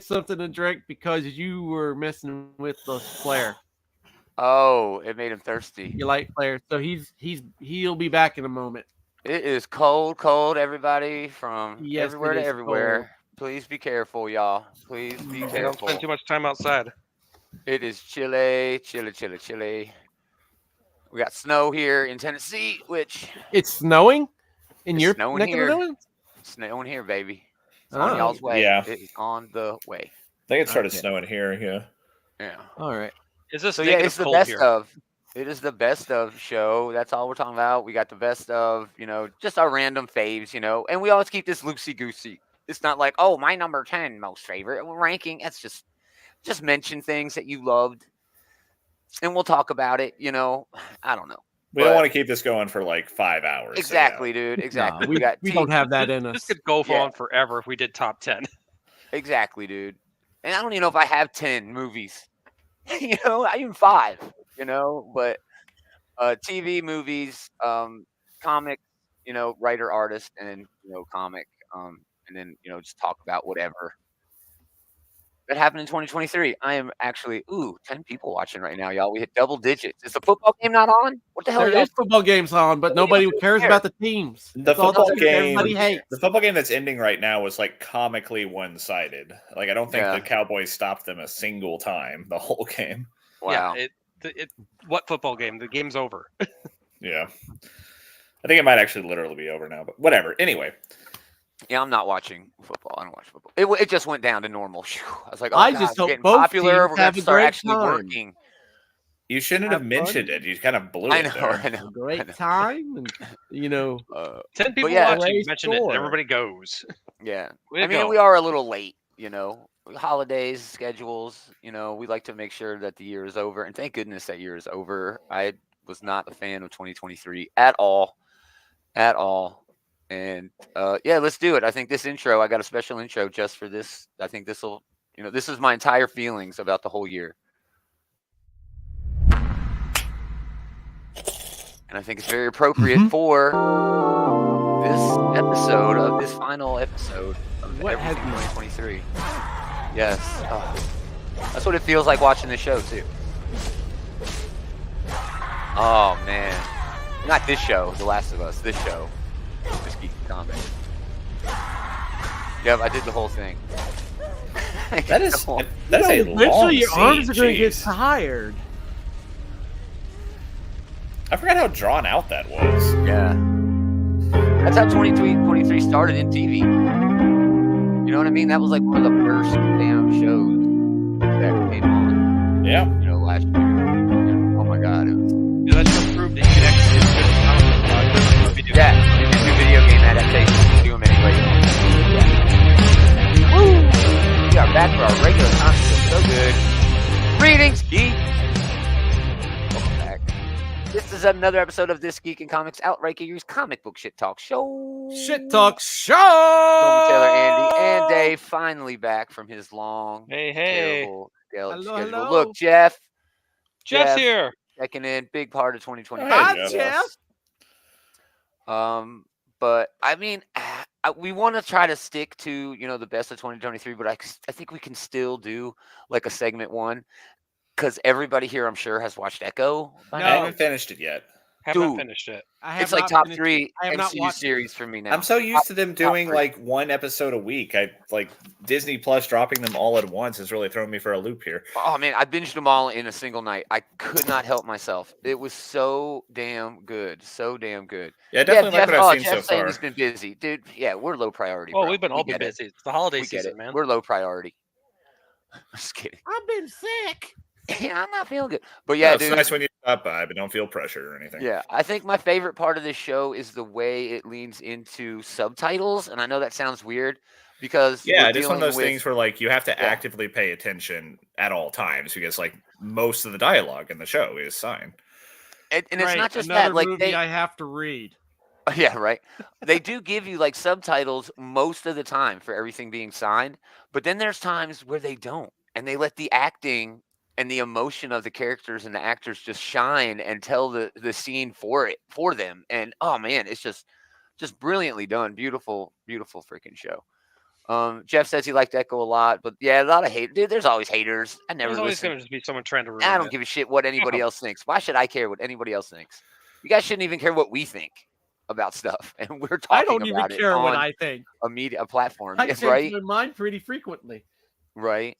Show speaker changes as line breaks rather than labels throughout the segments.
something to drink because you were messing with the flare.
Oh, it made him thirsty.
Your light flare. So he'll be back in a moment.
It is cold, cold, everybody from
Yes,
everywhere
it
to
is cold.
everywhere. Please be careful, y'all. Please be
Hopefully, don't spend
careful.
too much time outside.
It is chilly, chilly, chilly, chilly. We got snow here in Tennessee, which
It's snowing in
is
your
snowing
neck of the
here.
woods.
Snowing here, baby. It's on
Oh,
y'all's way.
Yeah,
It is on the way.
I think it started
okay.
snowing here. Yeah.
Yeah.
All right.
Is this
So yeah,
negative
it's the
cold
best
here?
of. It is the best of show. That's all we're talking about. We got the best of, just our random faves, and we always keep this loosey goosey. It's not like, oh, my number 10 most favorite ranking. That's just mention things that you loved, and we'll talk about it. I don't know,
We don't
but
want to keep this going for like 5 hours. So yeah.
exactly, dude.
No,
Exactly. We got
we don't have that
This,
in
this
us.
could go
Yeah,
on forever if we did top 10.
exactly, dude. And I don't even know if I have 10 movies. Even 5. But TV, movies, comic, writer, artist, and comic, and then just talk about whatever that happened in 2023. I am actually 10 people watching right now, y'all. We hit double digits. Is the football game not on? What the hell,
There
y'all?
is football games on, but
What are y'all
nobody
doing
cares
there?
about the teams.
The
That's all the
football
teams everybody
game,
hates.
the football game that's ending right now was like comically one-sided. Like I don't think the
Yeah.
Cowboys stopped them a single time the whole game.
Wow.
Yeah, what football game? The game's over.
Yeah, I think it might actually literally be over now, but whatever. Anyway,
Yeah, I'm not watching football. I don't watch football. It just went down to normal. Phew. I was like, oh
I
god,
just
we're
hope
getting
both
popular.
teams
We're gonna have
have
to
a
start
great
actually
time.
working.
you shouldn't
Have
have mentioned
fun.
it. You kind of blew
I
it
know.
there.
I know.
A
I
great
know.
time, and
10
But
people
yeah,
watching,
Great
mention it, and
score.
everybody goes.
yeah.
Way
I
to
mean,
go.
we are a little late. Holidays, schedules. We like to make sure that the year is over, and thank goodness that year is over. I was not a fan of 2023 at all. And yeah, let's do it. I think this intro, I got a special intro just for this. I think this will, this is my entire feelings about the whole year. And I think it's very appropriate for this episode of this final episode of
What
Everything
have you-
2023. Yes. That's what it feels like watching the show, too. Oh, man. Not this show, The Last of Us. This show. This Geek comic. Yep, I did the whole thing.
That is that is a long
eventually your arms
scene,
are going to get
jeez.
tired.
I forgot how drawn out that was.
Yeah. That's how 2023 started in TV. You know what I mean? That was like one of the first damn shows that came on,
Yeah.
last year. And, oh my god, it was.
Yeah, that just proved that you can actually do good comic video.
Yeah, you can do video game adaptations. You can do them anyway. Yeah. Woo! We are back for our regular comic show. So good. Greetings, Geek! Welcome back. This is another episode of This Geek and Comics Outright Geek's comic book shit talk show.
Shit talk show.
Roman Taylor, Andy, and Dave finally back from his long,
Hey,
terrible
Hello,
schedule.
hello.
Look, Jeff's
Jeff's here.
checking in. Big part of 2023.
Hi,
Hi,
Jeff.
Jeff.
But I mean, we want to try to stick to the best of 2023, but I think we can still do like a segment one because everybody here, I'm sure, has watched Echo. By
No.
I
now.
haven't finished it yet.
Have not
Dude.
finished it.
I have
It's like
not
top
finished-
3
I have not
MCU
watched it.
series for me now.
I'm so used to them doing
three.
like one episode a week. I like Disney Plus dropping them all at once is really throwing me for a loop here.
Oh man, I binged them all in a single night. I could not help myself. It was so damn good, so damn good.
Yeah, I definitely like what I've seen
Jeff's
so
saying
far.
he's been busy, dude. Yeah, we're low priority.
Well,
bro.
we've been
We
all been
get it.
busy. It's the holiday
We get
season,
it.
man.
We're low priority. Just kidding.
I've been sick.
Yeah, I'm not feeling good. But
Yeah,
yeah,
it's
dude.
nice when you stop by, but don't feel pressure or anything.
Yeah, I think my favorite part of this show is the way it leans into subtitles, and I know that sounds weird because
Yeah,
we're
it is one of
dealing
those
with-
things where like you have to
Yeah.
actively pay attention at all times because like most of the dialogue in the show is signed.
and it's
Right,
not just
another
that. Like
movie
they,
I have to read.
yeah, right. They do give you like subtitles most of the time for everything being signed, but then there's times where they don't, and they let the acting and the emotion of the characters and the actors just shine and tell the scene for them. And oh man, it's just brilliantly done. Beautiful, beautiful freaking show. Jeff says he liked Echo a lot, but yeah, a lot of hate. Dude, there's always haters. I never
There's always
listen.
going to just be someone trying to ruin
I don't
it.
give a shit what anybody else thinks. Why should I care what anybody else thinks? You guys shouldn't even care what we think about stuff, and we're talking
I don't even
about
care
it
what
on
I think.
a platform,
I change
right?
my mind pretty frequently.
Right.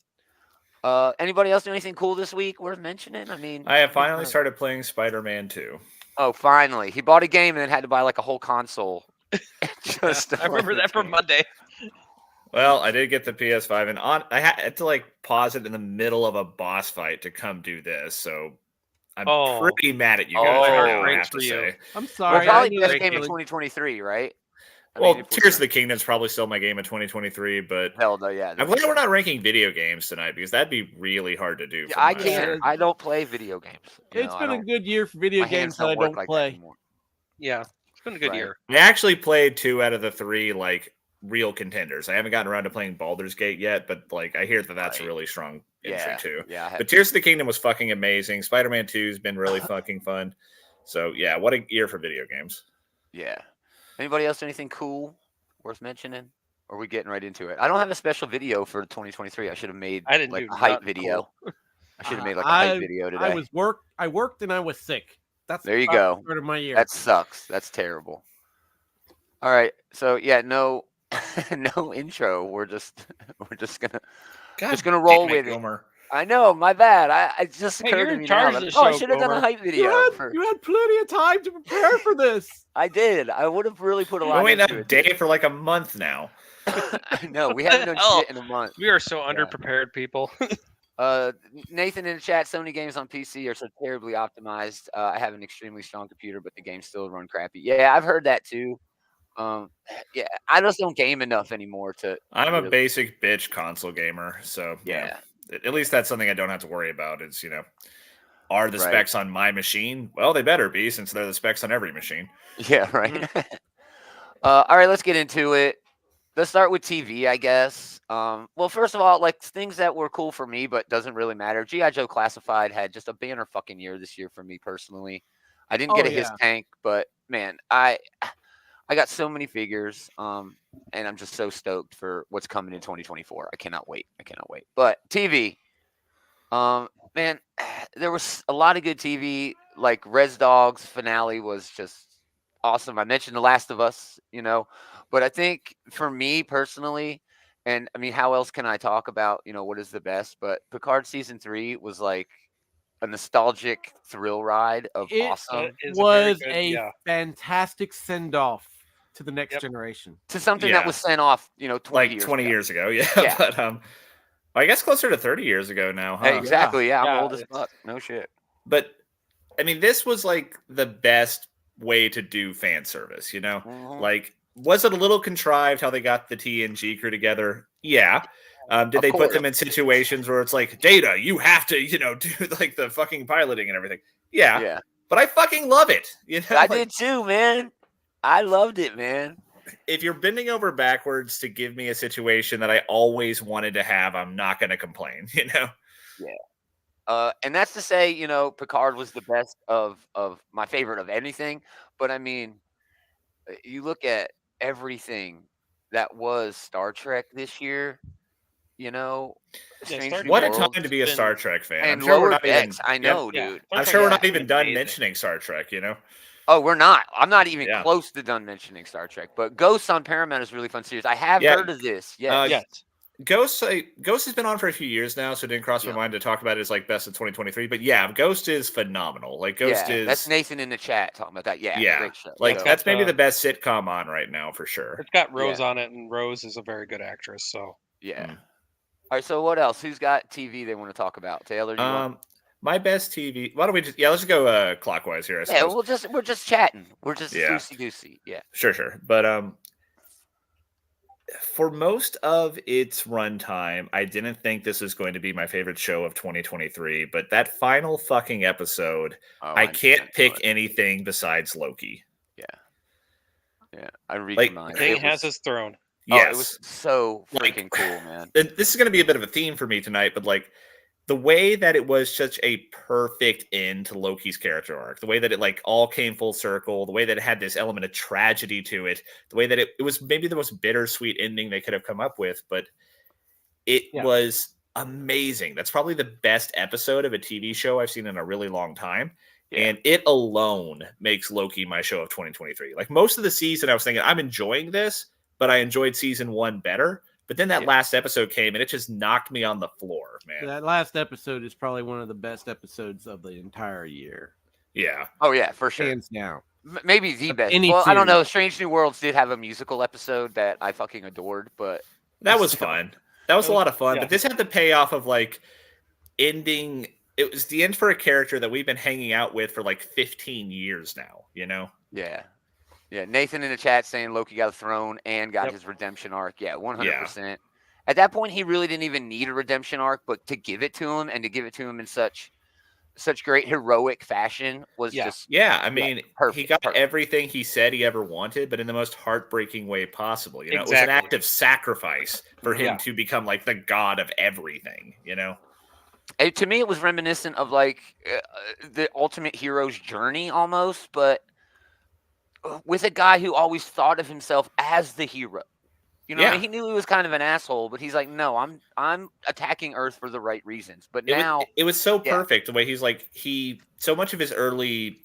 Anybody else do anything cool this week worth mentioning? I mean,
I have finally started playing Spider-Man 2.
Oh, finally, he bought a game and then had to buy like a whole console. Just to
I remember
play
that
the
from
game.
Monday.
Well, I did get the PS5, and I had to like pause it in the middle of a boss fight to come do this. So I'm pretty mad at you guys right now, I have to say.
I'm
Well,
sorry.
probably
I knew
best
that
game of
feeling.
2023, right? I
Well,
mean, if we're
Tears of
gonna-
the Kingdom is probably still my game of 2023, but
hell no, yeah.
I'm glad we're not ranking video games tonight because that'd be really hard to do.
Yeah,
from
I
last
can't.
year.
I don't play video games.
It's been a good year for video
my hands
games that I
work
don't
like that
play.
anymore.
Yeah, it's been a good
Right.
year.
I actually played 2 out of the 3 like real contenders. I haven't gotten around to playing Baldur's Gate yet, but like I hear that that's a
Right.
really strong entry
Yeah,
too.
yeah. I have
But Tears of the Kingdom was fucking amazing. Spider-Man 2 has been really fucking fun. So yeah, what a year for video games.
Yeah. Anybody else do anything cool worth mentioning? Or are we getting right into it? I don't have a special video for 2023. I should have made
I didn't
like
do
a hype
nothing
video.
cool.
I should have made like a hype video today.
I worked and I was sick. That's
There you
about
go.
the start of my year.
That sucks. That's terrible. All right. So yeah, no no intro. We're just gonna roll with it.
Gomer.
I know, my bad. It just
Hey,
occurred
you're
to
in
me
charge
now.
of
That,
the
I
show,
should have done a
Gomer.
hype video.
You had plenty of time to prepare for this.
I did. I would have really put a lot
We're waiting
into
that
it.
day for like a month now.
No, we haven't done
hell?
shit in a month.
We are so underprepared, people.
Nathan in the chat, Sony games on PC are so terribly optimized. I have an extremely strong computer, but the games still run crappy. Yeah, I've heard that too. Yeah, I just don't game enough anymore to.
I'm a
really-
basic bitch console gamer, so
Yeah.
at least that's something I don't have to worry about. Is are the
Right.
specs on my machine? Well, they better be since they're the specs on every machine.
Yeah, right. All right, let's get into it. Let's start with TV, I guess. Well, first of all, like things that were cool for me, but doesn't really matter. G.I. Joe Classified had just a banner fucking year this year for me personally. I didn't get a his tank, but man, I got so many figures, and I'm just so stoked for what's coming in 2024. I cannot wait. But TV, man, there was a lot of good TV. Like Res Dogs finale was just awesome. I mentioned The Last of Us, but I think for me personally, and I mean, how else can I talk about, what is the best? But Picard season 3 was like a nostalgic thrill ride of awesome.
It
Was
very
a
good, yeah.
fantastic send off to the next
Yep.
generation.
To something
Yeah.
that was sent off, 20
Like
years
20
ago.
years ago, yeah.
Yeah.
But I guess closer to 30 years ago now, huh?
Exactly. Yeah, I'm
Yeah,
old as
it's-
fuck. No shit.
But I mean, this was like the best way to do fan service,
Mhm.
Like, was it a little contrived how they got the TNG crew together? Yeah. Did
Of
they
course.
put them in situations where it's like, Data, you have to, do like the fucking piloting and everything? Yeah.
Yeah.
But I fucking love it.
I
Like,
did too, man. I loved it, man.
if you're bending over backwards to give me a situation that I always wanted to have, I'm not going to complain,
And that's to say, Picard was the best of my favorite of anything. But I mean, you look at everything that was Star Trek this year, Strange
Star
New
What a
Worlds,
time to be a
been-
Star Trek fan.
and
I'm sure we're
Lower
not even.
Decks. I know, dude.
I'm sure we're not
Yeah,
even done
amazing.
mentioning Star Trek.
Oh, we're not. I'm not even
Yeah.
close to done mentioning Star Trek. But Ghosts on Paramount is a really fun series. I have
Yeah.
heard of this. Yes.
Yes.
Ghost has been on for a few years now, so it didn't cross my
Yeah.
mind to talk about it as like best of 2023. But yeah, Ghost is phenomenal. Like Ghost
Yeah,
is
that's Nathan in the chat talking about that. Yeah,
Yeah.
great show.
like
So-
that's maybe the best sitcom on right now for sure.
It's got Rose on it, and Rose is a very good actress. So
yeah.
Mm.
All right. So what else? Who's got TV they want to talk about? Taylor. You want?
My best TV. Why don't we just let's go clockwise here. I
Yeah,
suppose.
we're just chatting. We're just
Yeah.
loosey goosey. Yeah.
Sure. But for most of its runtime, I didn't think this was going to be my favorite show of 2023. But that final fucking episode,
Oh,
I can't pick
it.
anything besides Loki.
Yeah, I read
Like,
mine.
King
It
has
was,
his throne.
oh,
Yes.
it was so
Like-
freaking cool, man.
And this is going to be a bit of a theme for me tonight, but like the way that it was such a perfect end to Loki's character arc, the way that it like all came full circle, the way that it had this element of tragedy to it, the way that it was maybe the most bittersweet ending they could have come up with, but it was amazing. That's probably the best episode of a TV show I've seen in a really long time. Yeah. And it alone makes Loki my show of 2023. Like most of the season, I was thinking, I'm enjoying this, but I enjoyed season 1 better. But then that last episode came and it just knocked me on the floor, man.
That last episode is probably one of the best episodes of the entire year.
Yeah.
Oh, yeah, for sure.
Hands down.
Maybe the best.
Any
well, I don't
series.
know. Strange New Worlds did have a musical episode that I fucking adored, but
that was fun. That was a lot of fun.
Yeah.
But this had the payoff of like ending. It was the end for a character that we've been hanging out with for like 15 years now, you know?
Yeah. Yeah. Nathan in the chat saying Loki got a throne and got his redemption arc. Yeah, 100%. Yeah. At that point, he really didn't even need a redemption arc, but to give it to him and to give it to him in such great heroic fashion was just
I mean,
perfect,
he got everything he said he ever wanted, but in the most heartbreaking way possible. You know, It was an act of sacrifice for him to become like the god of everything. You know,
to me, it was reminiscent of like the ultimate hero's journey almost, but with a guy who always thought of himself as the hero. You know, I mean, he knew he was kind of an asshole, but he's like, no, I'm attacking Earth for the right reasons. But
it was so perfect the way he's like so much of his early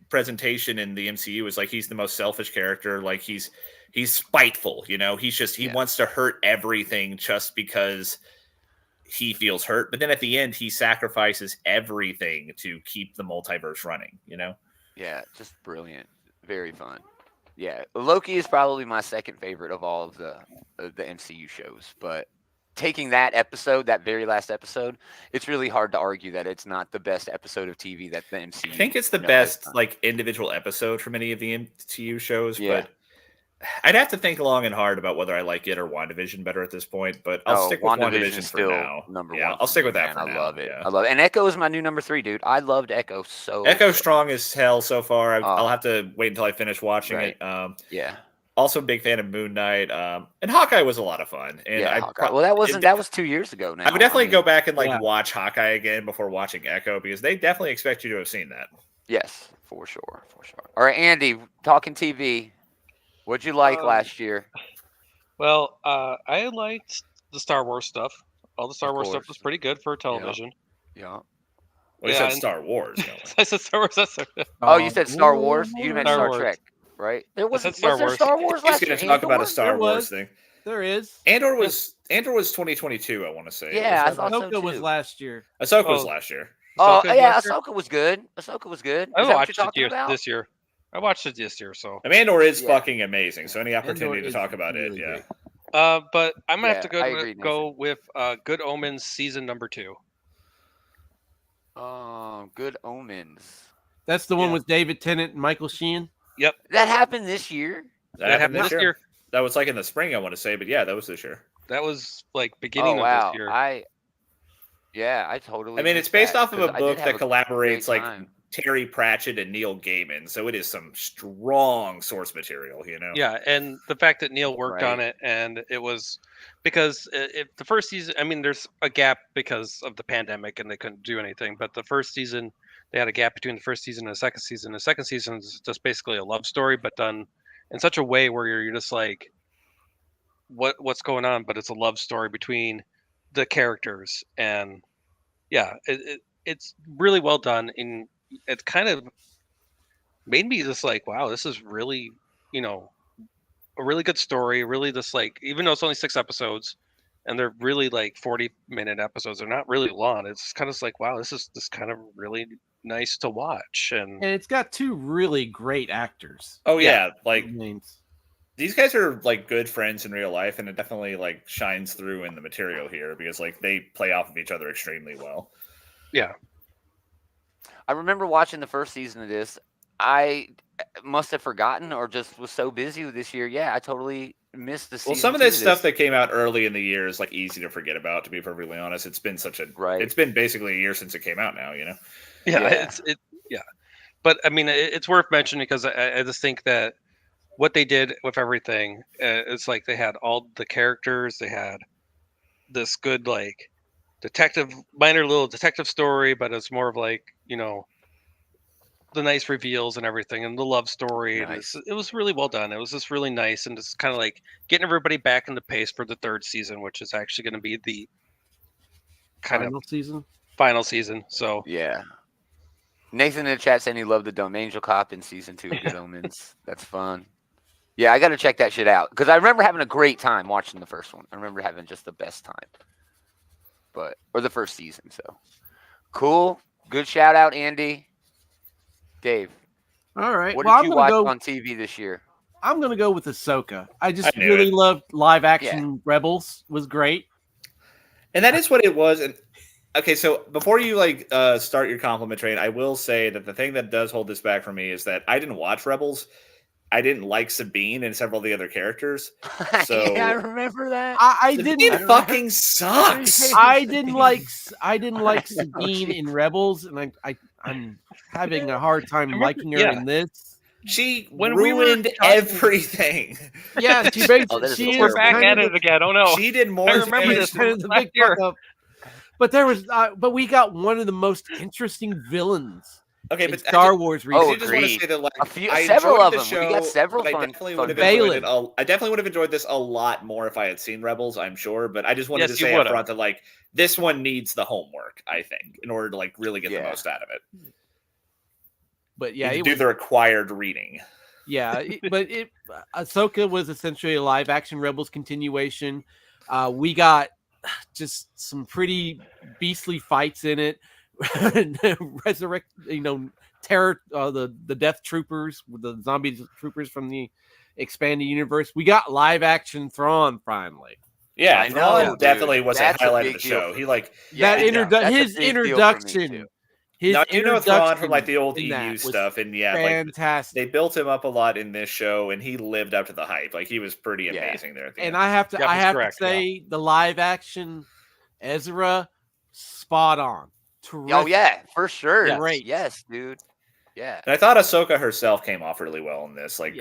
presentation in the MCU was like he's the most selfish character, like he's spiteful, you know, he wants to hurt everything just because he feels hurt. But then at the end, he sacrifices everything to keep the multiverse running, you know?
Yeah, just brilliant, very fun. Yeah, Loki is probably my second favorite of all of the MCU shows. But taking that episode, that very last episode, it's really hard to argue that it's not the best episode of TV that the MCU.
I think it's the best like individual episode from any of the MCU shows. But I'd have to think long and hard about whether I like it or WandaVision better at this point. But I'll stick with WandaVision for now.
Number
one. I'll stick with that for now.
I love it. I love it. And Echo is my new number 3, dude. I loved Echo so.
Echo's strong as hell so far. I'll have to wait until I finish watching it. Also, a big fan of Moon Knight. And Hawkeye was a lot of fun. And
Hawkeye. Well, that was 2 years ago now.
I would definitely go back and watch Hawkeye again before watching Echo because they definitely expect you to have seen that.
Yes, for sure. All right, Andy, talking TV. What'd you like last year?
Well, I liked the Star Wars stuff. All the Star Wars stuff was pretty good for television.
Yeah.
Well, you said Star Wars.
I said Star Wars.
Oh, you said Star Wars? You meant Star Trek, right? There was Star Wars last year.
He's going to talk about a Star Wars thing.
There is.
Andor was 2022, I want to say.
Yeah, I thought so too.
Ahsoka was last year.
Ahsoka was last year.
Oh, yeah, Ahsoka was good.
I watched it this year. I watched it this year, so.
Andor is fucking amazing, so any opportunity to talk about it,
but I'm going to have to go with Good Omens season number 2.
Oh, Good Omens.
That's the one with David Tennant and Michael Sheen?
Yep.
That happened this year?
That happened this year. That was like in the spring, I want to say, but yeah, that was this year.
That was like beginning of this year.
I totally.
I mean, it's based off of a book that collaborates like Terry Pratchett and Neil Gaiman, so it is some strong source material, you know.
Yeah, and the fact that Neil worked on it, and it was because if the first season, I mean, there's a gap because of the pandemic, and they couldn't do anything. But the first season, they had a gap between the first season and the second season. The second season is just basically a love story, but done in such a way where you're just like, what's going on? But it's a love story between the characters, and it's really well done. And it kind of made me just like, wow, this is really, a really good story. Really, just like, even though it's only 6 episodes, and they're really like 40-minute episodes, they're not really long. It's kind of like, wow, this is kind of really nice to watch, and
it's got 2 really great actors.
Oh yeah, like these guys are like good friends in real life, and it definitely like shines through in the material here because like they play off of each other extremely well.
Yeah.
I remember watching the first season of this. I must have forgotten or just was so busy with this year. Yeah, I totally missed the season.
Well, some of this stuff that came out early in the year is like easy to forget about, to be perfectly honest. It's been it's been basically a year since it came out now, you know?
Yeah. But I mean, it's worth mentioning because I just think that what they did with everything, it's like they had all the characters, they had this good, like, minor little detective story, but it's more of like, the nice reveals and everything, and the love story.
Nice.
And it was really well done. It was just really nice, and it's kind of like getting everybody back in the pace for the third season, which is actually going to be the
Final season.
final season. So
Yeah. Nathan in the chat saying he loved the Dumb Angel Cop in season 2 of Good Omens. That's fun. Yeah, I got to check that shit out because I remember having a great time watching the first one. I remember having just the best time, or the first season. So cool. Good shout out, Andy. Dave.
All right.
What
Well,
did you watch on TV this year?
I'm gonna go with Ahsoka. I just really loved live action Rebels. Was great.
And that is what it was. And okay, so before you start your compliment train, I will say that the thing that does hold this back for me is that I didn't watch Rebels. I didn't like Sabine and several of the other characters. So
yeah, I remember that.
I
Sabine
didn't
fucking sucks.
I didn't like Sabine in Rebels, and I'm having a hard time liking her in this.
She ruined everything.
Yeah, she basically
we're back at it again. Oh no,
she did more.
I remember this
kind of the big fuck up. But there was, but we got one of the most interesting villains.
Okay, but
Star Wars
recently.
I just want to say that
several of them.
Show,
we got several
I
fun.
definitely would have enjoyed it. I definitely would have enjoyed this a lot more if I had seen Rebels. I'm sure, but I just wanted to say up front that this one needs the homework. I think in order to really get the most out of it.
But yeah,
do the required reading.
Yeah, Ahsoka was essentially a live action Rebels continuation. We got just some pretty beastly fights in it. Resurrect, terror, the Death Troopers, the zombie troopers from the expanded universe. We got live action Thrawn finally.
Yeah, I know. Definitely was a highlight of the show. He
his introduction.
Now, you know Thrawn from the old EU stuff, and
fantastic.
They built him up a lot in this show, and he lived up to the hype. He was pretty amazing there. At the end.
I have to say the live action Ezra, spot on. Terrific.
Oh yeah, for sure.
Yeah. Great.
Yes, dude. Yeah.
And I thought Ahsoka herself came off really well in this. That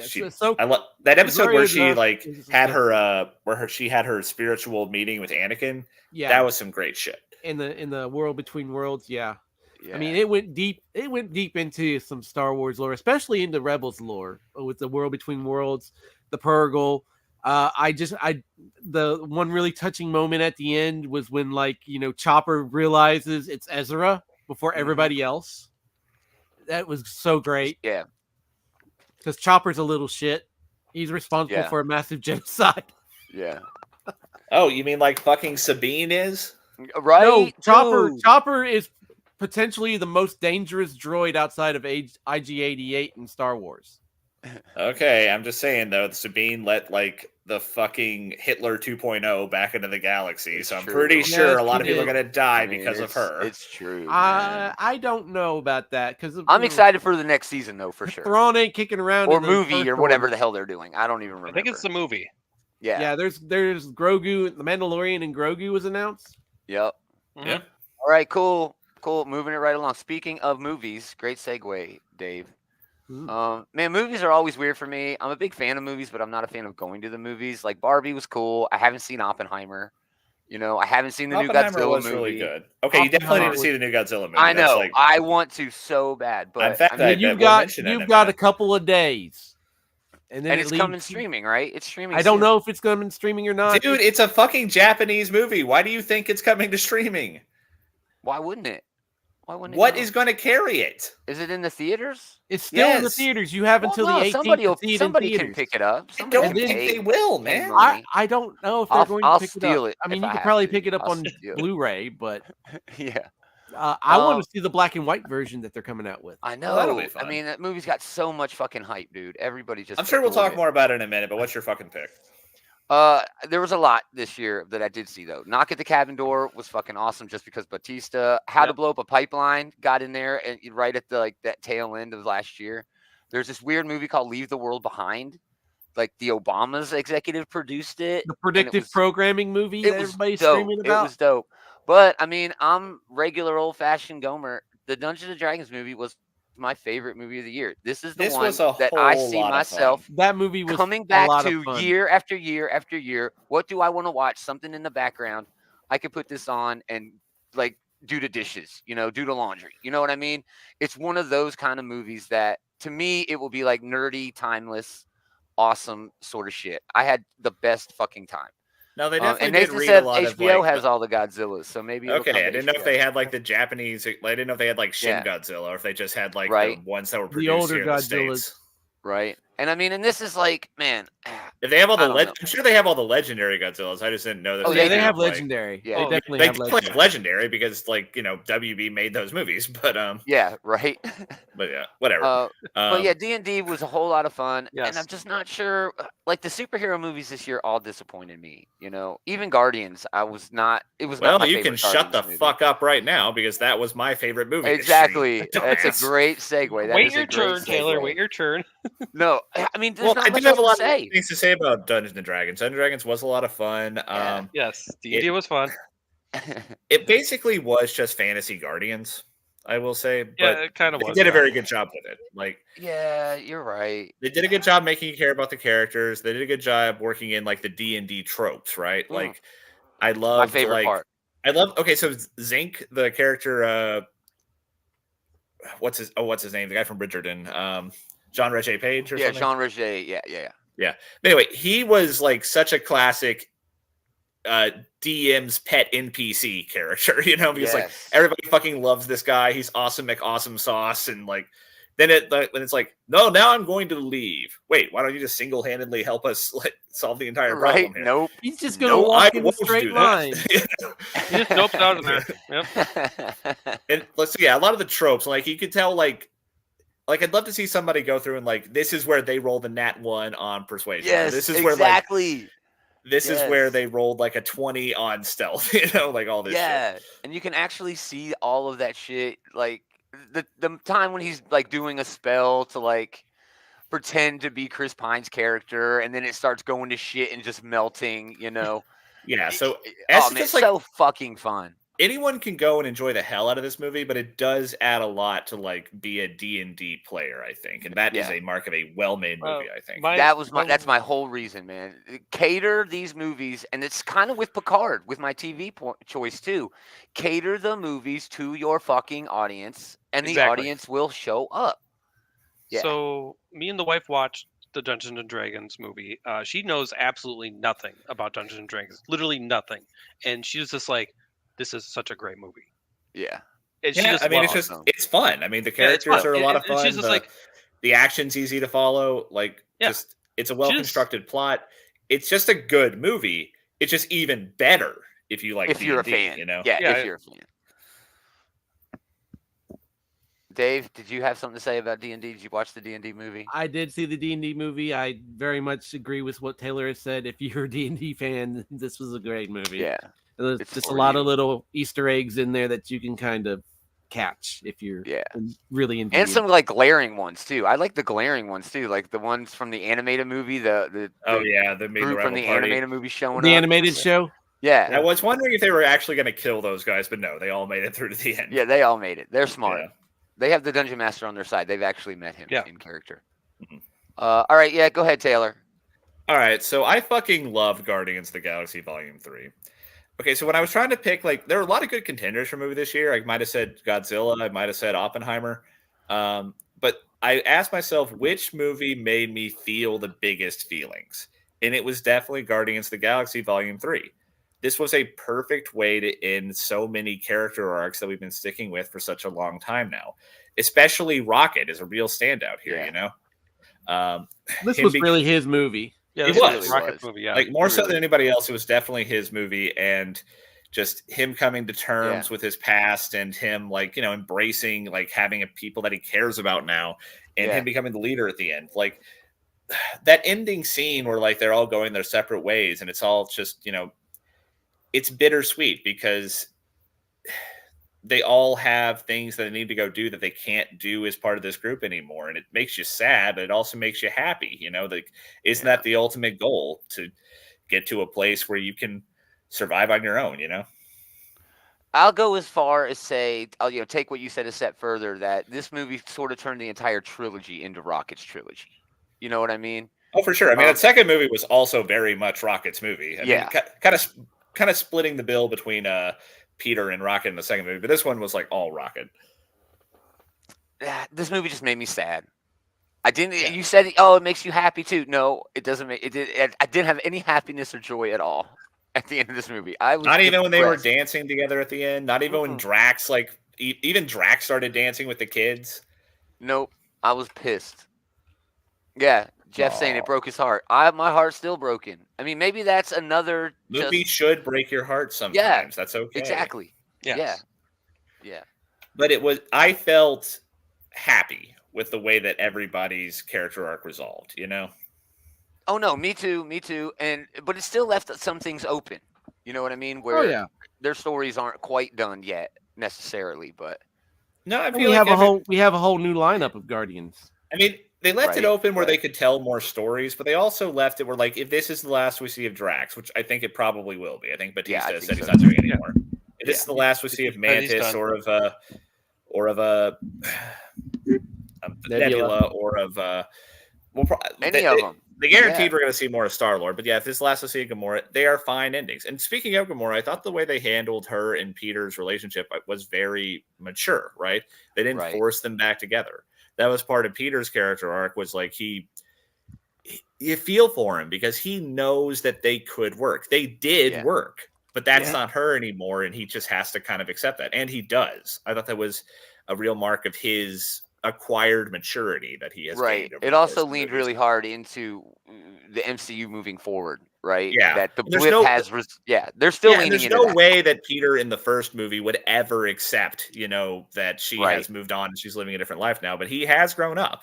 episode where she had her spiritual meeting with Anakin. Yeah, that was some great shit.
In the world between worlds, yeah. I mean, it went deep into some Star Wars lore, especially into Rebels lore with the world between worlds, the Purgle. The one really touching moment at the end was when Chopper realizes it's Ezra before everybody else. That was so great.
Yeah.
Because Chopper's a little shit. He's responsible for a massive genocide.
Yeah.
Oh, you mean fucking Sabine is?
Right?
No, Chopper is potentially the most dangerous droid outside of IG-88 in Star Wars.
Okay, I'm just saying though, Sabine let the fucking Hitler 2.0 back into the galaxy,
it's
so I'm
true.
pretty sure a lot of people are gonna die because of her.
It's true.
I don't know about that because
I'm excited for the next season though, for sure.
Thrawn ain't kicking around
or movie or whatever the hell they're doing. I don't even remember.
I think it's the movie.
Yeah.
Yeah. There's Grogu, the Mandalorian, and Grogu was announced.
Yep.
Mm-hmm.
Yeah.
All right. Cool. Moving it right along. Speaking of movies, great segue, Dave. Man, movies are always weird for me. I'm a big fan of movies, but I'm not a fan of going to the movies. Barbie was cool. I haven't seen Oppenheimer. I haven't seen the new Godzilla
was
movie.
Really good. Okay, you definitely need to see the new Godzilla movie.
I know. I want to so bad, but
in fact,
you've got a couple of days, and then
it's coming streaming, right? It's streaming.
I don't know if it's coming streaming or not.
Dude, it's a fucking Japanese movie. Why do you think it's coming to streaming?
Why wouldn't it?
What is going to carry it?
Is it in the theaters?
It's still in the theaters. You have until the 18th.
Somebody can pick it up.
I don't think they will, man.
I don't know if they're going to pick it up. I mean, you could probably pick it up on Blu-ray, but
yeah.
I want to see the black and white version that they're coming out with.
I know. That'll be fun. I mean, that movie's got so much fucking hype, dude. Everybody just.
I'm sure we'll talk more about it in a minute. But what's your fucking pick?
There was a lot this year that I did see though. Knock at the Cabin Door was fucking awesome just because Batista. How to Blow Up a Pipeline got in there and right at the that tail end of last year. There's this weird movie called Leave the World Behind. The Obamas executive produced it.
The predictive programming movie that everybody's screaming about.
It was dope. But I mean, I'm regular old fashioned Gomer. The Dungeons and Dragons movie was my favorite movie of the year. This is the one that I see myself
that movie was
coming back to year after year after year. What do I want to watch? Something in the background. I could put this on and like do the dishes, do the laundry. You know what I mean? It's one of those kind of movies that to me it will be like nerdy, timeless, awesome sort of shit. I had the best fucking time.
No, they definitely
And
did
Nathan
read a
said
lot of
HBO
like.
has all the Godzillas, so maybe it'll come
Okay, I
to
didn't know if
HBO.
they had like the Japanese. I didn't know if they had like Shin
Yeah.
Godzilla, or if they just had like
Right.
the ones that were
The
produced
older
here in the
Godzillas.
States.
Right. And I mean, and this is like, man,
If they have all
I
the,
don't know.
I'm sure they have all the legendary Godzillas. I just didn't know that.
Oh,
yeah,
they
they
do.
have
like,
legendary.
Yeah.
They
Oh,
definitely
They
have
play
legendary.
legendary because like WB made those movies, but
yeah, right.
yeah, whatever.
But yeah, D&D was a whole lot of fun, and
Yes.
I'm just not sure. Like the superhero movies this year, all disappointed me. Even Guardians, I was not. It was not
Well,
my
you
favorite
can shut the
Guardians movie.
fuck up right now because that was my favorite movie. this
Exactly.
stream.
That's a
Dumbass.
great segue. That
Wait
is a
your
great
turn, Taylor.
segue.
Wait your turn.
No, I mean, there's
Well,
not
I
much
do have
else
a lot
to
of
say.
things to say about Dungeons and Dragons. Dungeons and Dragons was a lot of fun.
Yeah.
Yes, D&D was fun.
It basically was just fantasy Guardians, I will say,
Yeah,
but
it kind of
they
was.
did a
yeah.
very good job with it. Like
Yeah, you're right.
they did a good job making you care about the characters. They did a good job working in like the D&D tropes, right?
Mm.
Like I
My
loved
favorite
like
part.
I love okay, so Zinc, the character what's his name? The guy from Bridgerton, John Regé Page or
Yeah,
something.
Jean Roget. Yeah.
Anyway, he was like such a classic DM's pet NPC character, because like
Yes.
everybody fucking loves this guy. He's awesome, McAwesome sauce, and like then when it's like, no, now I'm going to leave. Wait, why don't you just single handedly help us like solve the entire
Right?
problem here?
Nope.
He's just gonna
Nope.
walk
I
in a
won't
straight
do that.
line.
He just noped out of there. Yep.
And let's see, yeah, a lot of the tropes, like you could tell, like I'd love to see somebody go through and like this is where they roll the nat 1 on persuasion. Or
Yes,
this is where
exactly.
this is where
Yes.
they rolled like a 20 on stealth, like all this shit.
Yeah, and you can actually see all of that shit. Like the time when he's like doing a spell to like pretend to be Chris Pine's character, and then it starts going to shit and just melting.
Yeah, so
Oh
it's
man,
just like
so fucking fun.
anyone can go and enjoy the hell out of this movie, but it does add a lot to like be a D&D player, I think, and that is
Yeah.
a mark of a well-made movie, I think.
That's my whole reason, man. Cater these movies, and it's kind of with Picard, with my TV choice too. Cater the movies to your fucking audience, and the
Exactly.
audience will show up. Yeah.
So me and the wife watched the Dungeons and Dragons movie. She knows absolutely nothing about Dungeons and Dragons, literally nothing, and she was just like, "This is such a great movie."
Yeah.
And she
Yeah,
just
I mean,
loved
it's
it.
just it's fun. I mean, the
Yeah, it's
characters
fun.
are a lot of
And
fun.
she's just like,
the action's easy to follow. Like,
Yeah.
just it's a well-constructed plot. It's just a good movie. It's just even better if you like
if you're a
D&D,
fan.
Yeah,
Yeah,
if you're a fan. Dave, did you have something to say about D&D? Did you watch the D&D movie?
I did see the D&D movie. I very much agree with what Taylor has said. If you're a D&D fan, this was a great movie.
Yeah.
There's
It's
just a
for
lot
you.
of little Easter eggs in there that you can kind of catch if you're
Yeah.
really into
And
D&D.
some like glaring ones too. I like the glaring ones too, like the ones from the animated movie. The
the
group from the
party.
animated movie showing
The
up.
animated show.
Yeah.
I was wondering if they were actually going to kill those guys, but no, they all made it through to the end.
Yeah, they all made it. They're smart.
Yeah.
They have the Dungeon Master on their side. They've actually met him
Yeah.
in character.
Mhm.
All right, yeah, go ahead, Taylor.
All right, so I fucking loved Guardians of the Galaxy Volume 3. Okay, so when I was trying to pick, like, there were a lot of good contenders for movie this year. I might have said Godzilla. I might have said Oppenheimer. But I asked myself, which movie made me feel the biggest feelings? And it was definitely Guardians of the Galaxy Volume 3. This was a perfect way to end so many character arcs that we've been sticking with for such a long time now. Especially Rocket is a real standout here,
Yeah.
This
him
was
be-
really his movie.
Yeah,
It
this
was.
Rocket movie. Yeah,
like more so
really.
than anybody else, it was definitely his movie, and just him coming to terms with his past and him like embracing like having a people that he cares about now, and
Yeah.
him becoming the leader at the end. Like that ending scene where like they're all going their separate ways, and it's all just it's bittersweet because they all have things that they need to go do that they can't do as part of this group anymore. And it makes you sad, but it also makes you happy. Like, isn't that the ultimate goal, to get to a place where you can survive on your own,
I'll go as far as say, I'll take what you said a step further, that this movie sort of turned the entire trilogy into Rocket's trilogy. You know what I mean?
Oh, for sure. I mean, that second movie was also very much Rocket's movie. I mean, kind of splitting the bill between Peter and Rocket in the second movie, but this one was like all Rocket.
This movie just made me sad. I didn't. Yeah. You said, "Oh, it makes you happy too." No, it doesn't make it. I didn't have any happiness or joy at all at the end of this movie. I was
not even
depressed.
when they were dancing together at the end. Not even when Drax, like even Drax, started dancing with the kids.
Nope, I was pissed. Yeah, Jeff saying it broke his heart. My heart's still broken. I mean, maybe that's another.
Movie should break your heart sometimes.
Yeah,
that's okay.
Exactly. Yes. Yeah.
But it was. I felt happy with the way that everybody's character arc resolved, you know?
Oh no, me too. But it still left some things open. You know what I mean? Where their stories aren't quite done yet necessarily, but
no, I feel
we have a whole new lineup of Guardians.
I mean, they left it open where they could tell more stories, but they also left it where, like, if this is the last we see of Drax, which I think it probably will be. I think Batista said he's not doing it anymore. If this is the last we see of Mantis or of Nebula or of
any of them.
They guaranteed we're going to see more of Star-Lord. But yeah, if this last we see of Gamora, they are fine endings. And speaking of Gamora, I thought the way they handled her and Peter's relationship was very mature, right? They didn't force them back together. That was part of Peter's character arc, was like you feel for him because he knows that they could work. They did work, but that's not her anymore. And he just has to kind of accept that. And he does. I thought that was a real mark of his acquired maturity that he has gained.
It also leaned really hard into the MCU moving forward, right?
Yeah.
That the blip they're still leaning into
there's no way that Peter in the first movie would ever accept, that she has moved on and she's living a different life now, but he has grown up.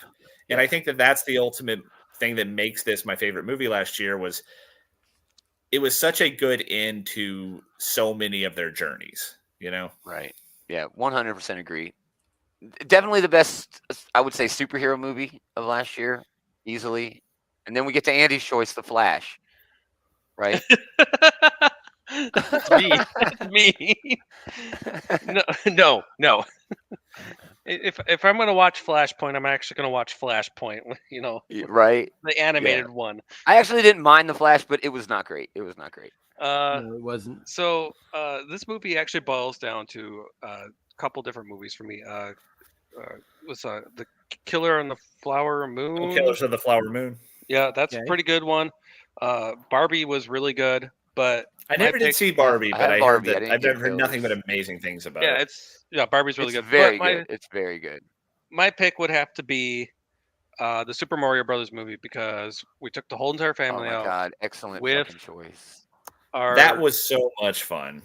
And I think that that's the ultimate thing that makes this my favorite movie last year. Was it was such a good end to so many of their journeys,
Right. Yeah, 100% agree. Definitely the best, I would say, superhero movie of last year, easily. And then we get to Andy's choice, The Flash. Right?
That's me. That's me. No. If I'm going to watch Flashpoint, I'm actually going to watch Flashpoint.
Right?
The animated one.
I actually didn't mind The Flash, but it was not great.
No, it wasn't.
So this movie actually boils down to a couple different movies for me. Was the Killer on the Flower Moon?
Killers of the Flower Moon.
Yeah, that's a pretty good one. Barbie was really good, but
I never did see Barbie, but I've heard nothing but amazing things about it.
Barbie's really good.
Very good. It's very good.
My pick would have to be the Super Mario Brothers movie, because we took the whole entire family out.
Oh my god, excellent fucking choice.
That was so much fun.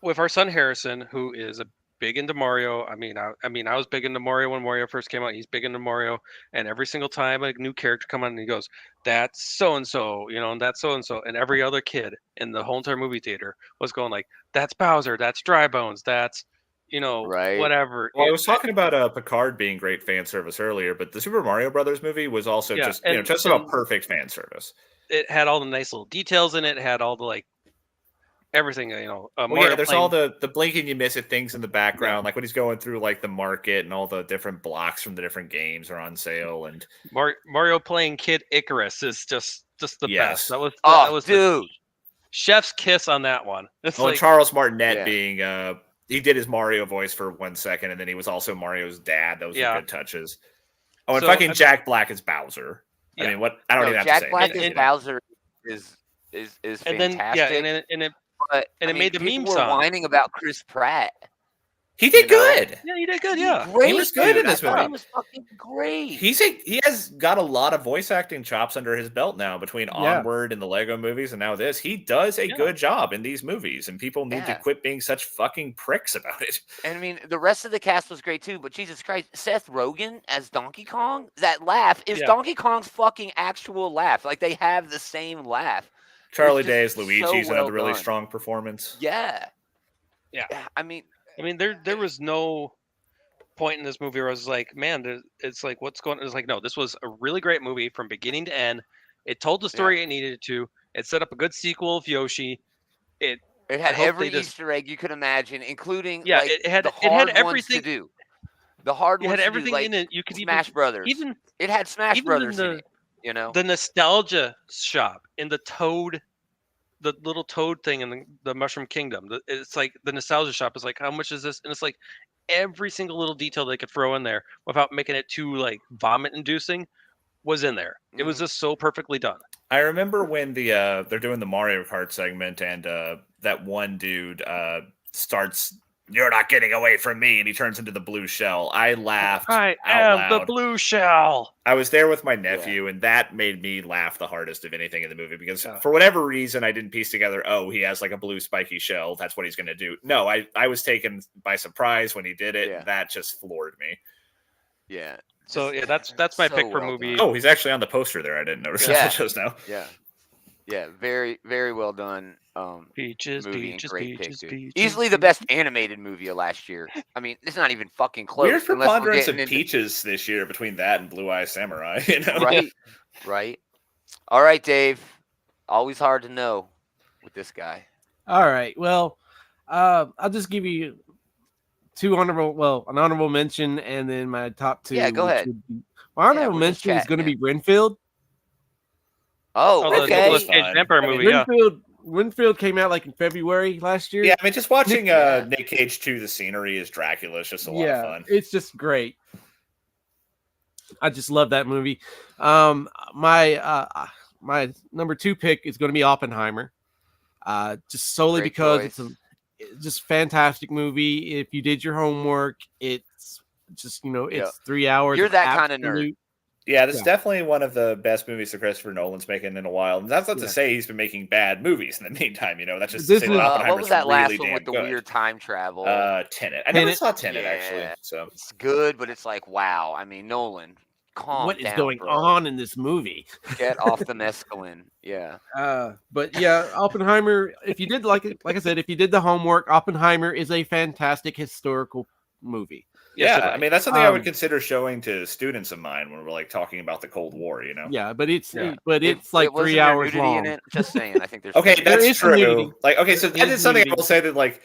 With our son Harrison, who is big into Mario. I was big into Mario when Mario first came out. He's big into Mario, and every single time a new character come on, and he goes, "That's so and so," and that's so and so, and every other kid in the whole entire movie theater was going like, "That's Bowser, that's Dry Bones, that's whatever."
Well, I was talking about Picard being great fan service earlier, but the Super Mario Brothers movie was also just about perfect fan service.
It had all the nice little details in it. It had all the everything,
there's all the blink and you miss it things in the background, like when he's going through the market and all the different blocks from the different games are on sale, and
Mario playing Kid Icarus is just the best. That was
dude,
chef's kiss on that one.
Charles Martinet being he did his Mario voice for 1 second, and then he was also Mario's dad. Those were good touches. Oh, and fucking Jack Black is Bowser. I mean, what? I don't even have to say.
Jack Black as Bowser is fantastic.
And then it made the meme song.
Whining about Chris Pratt.
He did good.
Yeah, he did good. Yeah,
great,
he was good in this movie.
He was fucking great.
He has got a lot of voice acting chops under his belt now, between Onward and the Lego movies and now this. He does a good job in these movies, and people need to quit being such fucking pricks about it.
And I mean, the rest of the cast was great too, but Jesus Christ, Seth Rogen as Donkey Kong, that laugh is Donkey Kong's fucking actual laugh. Like, they have the same laugh.
Charlie Day as Luigi's another really strong performance.
Yeah. I mean,
there was no point in this movie where I was like, man, it's like, what's going on? It's like, no, this was a really great movie from beginning to end. It told the story it needed to. It set up a good sequel of Yoshi. It
had every Easter egg you could imagine, including
it had everything
to do. The hard ones
had everything
to do,
in it. You could
Smash Brothers. It had Smash Brothers in it.
The nostalgia shop in the Toad the little toad thing in the Mushroom Kingdom. It's like the nostalgia shop is like, how much is this? And it's like every single little detail they could throw in there without making it too like vomit inducing was in there. It was just so perfectly done.
I remember when they're doing the Mario Kart segment and that one dude starts, "You're not getting away from me," and he turns into the blue shell. I laughed
I
out
am the
loud.
blue shell.
I was there with my nephew, and that made me laugh the hardest of anything in the movie because
Yeah.
for whatever reason, I didn't piece together, oh, he has like a blue spiky shell. That's what he's going to do. No, I was taken by surprise when he did it.
Yeah.
That just floored me.
Yeah.
So yeah, that's my
So
pick for
well
movie.
done.
Oh, he's actually on the poster there. I didn't notice
Yeah.
that just now.
Yeah. Yeah. Very, very well done.
Peaches,
movie and
peaches,
great
peaches,
pick, dude.
peaches.
Easily the best animated movie of last year. I mean, it's not even fucking close.
Weird
unless we're
preponderance of
getting into-
peaches this year between that and Blue Eye Samurai. You know?
Right. Right. All right, Dave. Always hard to know with this guy.
All right. Well, I'll just give you an honorable mention, and then my top two.
Yeah, go
which
ahead.
would be- my honorable
we're just
mention is
chatting,
going to
man.
be Renfield.
Oh,
the
okay.
Nicolas Cage
Fine.
vampire movie. Yeah.
Renfield came out like in February last year.
Yeah, I mean, just watching
Yeah.
Nick Cage chew the scenery as Dracula is just a lot of fun.
It's just great. I just love that movie. My number 2 pick is going to be Oppenheimer. Just solely
Great
because
choice.
it's just fantastic movie. If you did your homework, it's just it's 3 hours.
You're
of
that kind of nerd.
absolute-
Yeah, this is
Yeah.
definitely one of the best movies that Christopher Nolan's making in a while. And that's not to
Yeah.
say he's been making bad movies in the meantime. That's just
This
to say
was-
that
what
Oppenheimer's
was that last
really
one
damn
with the
good.
weird time travel?
Tenet. I never
Tenet?
saw Tenet actually.
Yeah.
So
It's good, but it's like, wow. I mean, Nolan, calm
What is
down,
going
bro.
on in this movie?
Get off the mescaline. Yeah.
But yeah, Oppenheimer. If you did like I said, if you did the homework, Oppenheimer is a fantastic historical movie.
Yes,
yeah,
it
I mean that's something I would
Um,
consider showing to students of mine when we're like talking about the Cold War.
Yeah, but it's
Yeah.
like
wasn't
3
there
hours
nudity
long.
in it. Just saying. I think there's
Okay,
There
that's
is some
true.
nudity.
Like, okay, so
There
that
is
is something I
nudity.
will say that like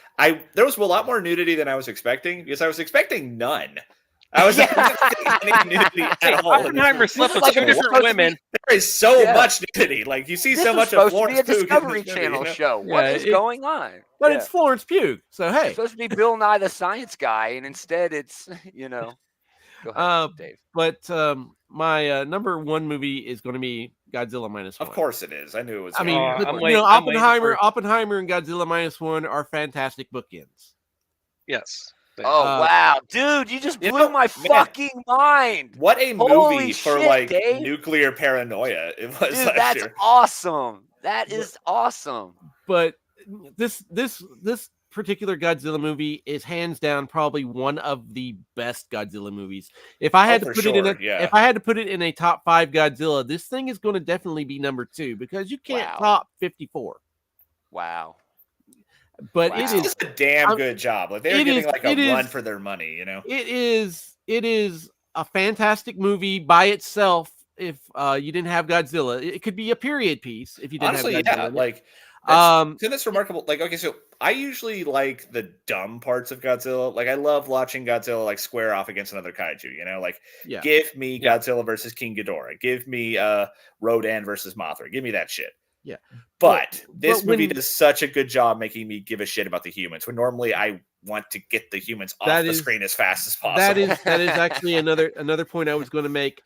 there was a lot more nudity than I was expecting because I was expecting none. I was not expecting any nudity
Hey,
at all. in this
Oppenheimer
movie.
slept with
like
two
it was
different
supposed to be-
women.
There is so
Yeah.
much nudity. Like you see
This
so
was
much of
supposed to be
Florence
a
Pugh in
Discovery
this movie,
Channel
you know?
show. What
Yeah,
is
it-
going on?
But
Yeah.
it's Florence Pugh, so
It's
hey.
supposed to be Bill Nye the Science Guy, and instead it's Go ahead, Dave.
But my number 1 movie is going to be Godzilla -1.
Of course it is. I knew it was.
I
gonna
mean,
be
but,
I'm
that.
waiting- I'm waiting for-
Oppenheimer and Godzilla -1 are fantastic bookends.
Yes.
Oh
Uh,
wow, dude, you just
you
blew
know,
my
man,
fucking mind.
What a
Holy
movie for
shit,
like
Dave.
nuclear paranoia it was
Dude,
last
that's
year.
awesome. That is awesome.
But this particular Godzilla movie is hands down probably one of the best Godzilla movies. If I had to
for
put it in
sure, yeah.
if I had to put it in a top 5 Godzilla, this thing is going to definitely be number 2 because you can't
Wow.
top 54.
Wow.
But
Wow.
it
It's
is
just a damn
I'm-
good job. Like they're
it
getting
is-
like a
it is-
run for their money, you know.
it is a fantastic movie by itself. If you didn't have Godzilla, it could be a period piece. If you didn't
Honestly,
have
yeah.
Godzilla,
Like that's remarkable. Like, okay, so I usually like the dumb parts of Godzilla. Like, I love watching Godzilla like square off against another kaiju. Like,
yeah.
give me
Yeah.
Godzilla versus King Ghidorah. Give me Rodan versus Mothra. Give me that shit.
Yeah.
But this
but
movie
when-
does such a good job making me give a shit about the humans. When normally I want to get the humans off
That
the
is-
screen as fast as possible.
that is actually another point I was going to make.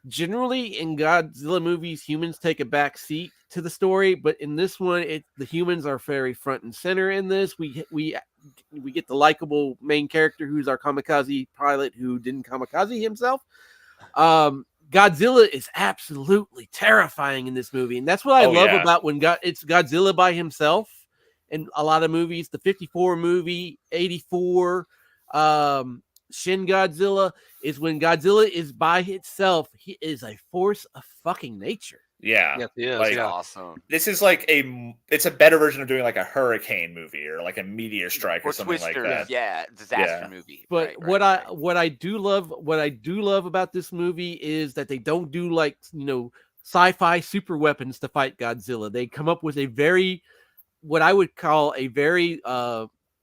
Generally, in Godzilla movies, humans take a back seat to the story, but in this one, the humans are very front and center. In this, we get the likable main character who's our kamikaze pilot who didn't kamikaze himself. Godzilla is absolutely terrifying in this movie, and that's what I
Oh,
love
yeah.
about when it's Godzilla by himself. In a lot of movies, the 54 movie, 84, Shin Godzilla is when Godzilla is by itself. He is a force of fucking nature.
Yeah.
Yes, he is.
Like,
yeah.
Awesome.
This is like it's a better version of doing like a hurricane movie or like a meteor strike or,
Or
something
Twister.
like that.
Yeah, disaster
Yeah.
movie.
But
Right,
what I do love about this movie is that they don't do like sci-fi super weapons to fight Godzilla. They come up with what I would call a very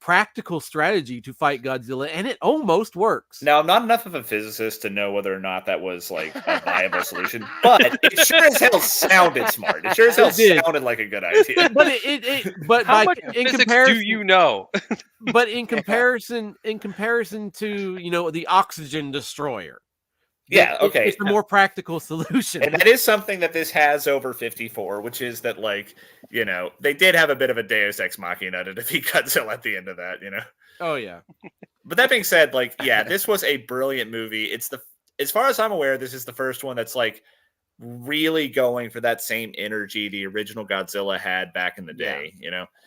practical strategy to fight Godzilla, and it almost works.
Now, I'm not enough of a physicist to know whether or not that was like a viable solution, but it sure as hell sounded smart. It sure as hell
It did.
sounded like a good idea.
But
How
by
much
in
physics
comparison,
do you know?
but in comparison to the oxygen destroyer,
Yeah, okay.
it's a more practical solution.
And that is something that this has over 54, which is that, like, they did have a bit of a Deus Ex Machina to defeat Godzilla at the end of that,
Oh yeah.
But that being said, like, yeah, this was a brilliant movie. As far as I'm aware, this is the first one that's like really going for that same energy the original Godzilla had back in the day,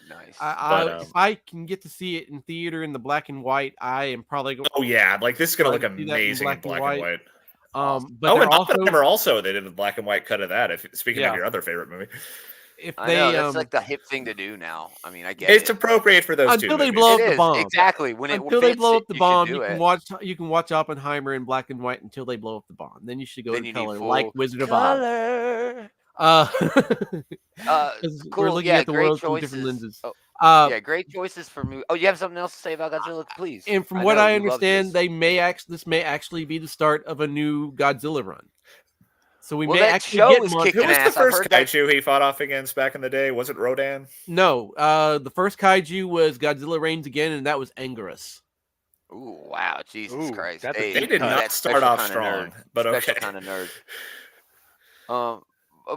Nice.
If I can get to see it in theater in the black and white, I am probably going.
Oh yeah, like this is gonna look
I'd see that in
amazing in
black and
black and white.
But
and
they're also,
Oppenheimer also they did a black and white cut of that. Speaking
Yeah.
of your other favorite movie,
if
I
they
know that's like the hip thing to do now. I mean, I get
it's
it.
appropriate for those
Until
two
they
movies.
blow up
It
the
is,
bomb.
exactly. When it
until they
fits
blow
it,
up the
you should
bomb,
do
you
it.
can watch Oppenheimer in black and white until they blow up the bomb. Then you should go
Then
to
you need
color,
full
like Wizard of Oz.
color.
'Cause
Cool.
we're looking
Yeah,
at the
great
world through
choices.
different lenses.
Oh, yeah, great choices for me. Oh, you have something else to say about Godzilla, please?
And from
I
what
know,
I
you love
understand,
this.
this may actually be the start of a new Godzilla run. So we
Well,
may
that
actually
show
get
is
monsters.
kicking
Who was the
ass. I've
first
heard that.
kaiju he fought off against back in the day? Was it Rodan?
No, the first kaiju was Godzilla Reigns Again, and that was Anguirus.
Ooh, wow, Jesus
Ooh,
Christ!
that's a
Hey,
They
deep
did
cut.
not
that's
start
special
off
kinda
strong,
nerd.
but
Special
okay.
kind of nerd.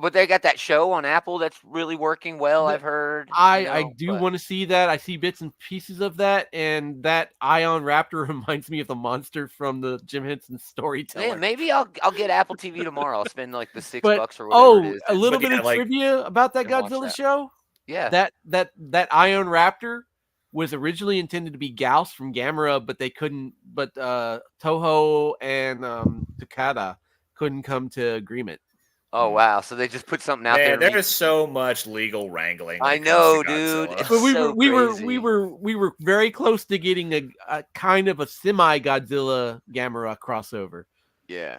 But they got that show on Apple that's really working well. I've heard.
I do want to see that. I see bits and pieces of that, and that Ion Raptor reminds me of the monster from the Jim Henson Storyteller.
Yeah, maybe I'll get Apple TV tomorrow. I'll spend like the $6
But
or whatever it is.
a little
But
bit
yeah,
of
like-
trivia about that
and watch
Godzilla
that.
show.
Yeah.
That Ion Raptor was originally intended to be Gauss from Gamera, but they couldn't. But Toho and Takada couldn't come to agreement.
Oh wow! So they just put something out there.
Man,
to
there
make-
is so much legal wrangling. when
I
it comes
know,
to
dude.
Godzilla.
It's
But
so crazy.
we were very close to getting a kind of a semi Godzilla Gamera crossover.
Yeah,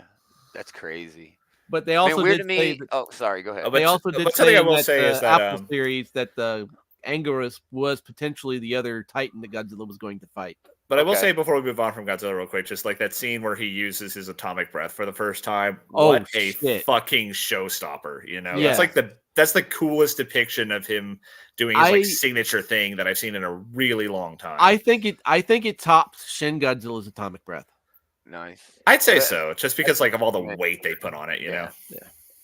that's crazy.
But they
Man,
also
weird
did
to
say
me.
that,
Oh, sorry. Go ahead.
But-
they also did
but
say
something I
in
will
that
say is that,
Apple series that the Anguirus was potentially the other Titan that Godzilla was going to fight.
But I will
Okay.
say before we move on from Godzilla real quick, just like that scene where he uses his atomic breath for the first time.
Oh,
What a
shit.
fucking showstopper,
Yeah.
It's like that's the coolest depiction of him doing his
I-
like signature thing that I've seen in a really long time.
I think it tops Shin Godzilla's atomic breath.
Nice.
I'd say
But-
so, just because like of all the
Yeah.
weight they put on it, you know.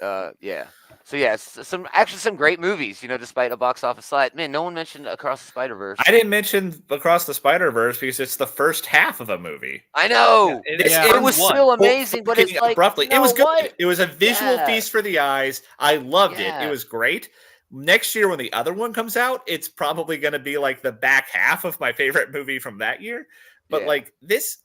Yeah. So yeah, some great movies. Despite a box office slide. Man, no one mentioned Across the Spider-Verse.
I didn't mention Across the Spider-Verse because it's the first half of a movie.
I know.
Yeah,
This
It was
one.
still amazing, but it's
Fucking
like
abruptly.
you
It was
know
good.
what?
It was a visual
Yeah.
feast for the eyes. I loved it.
Yeah.
It was great. Next year, when the other one comes out, it's probably going to be like the back half of my favorite movie from that year. But
Yeah.
like this,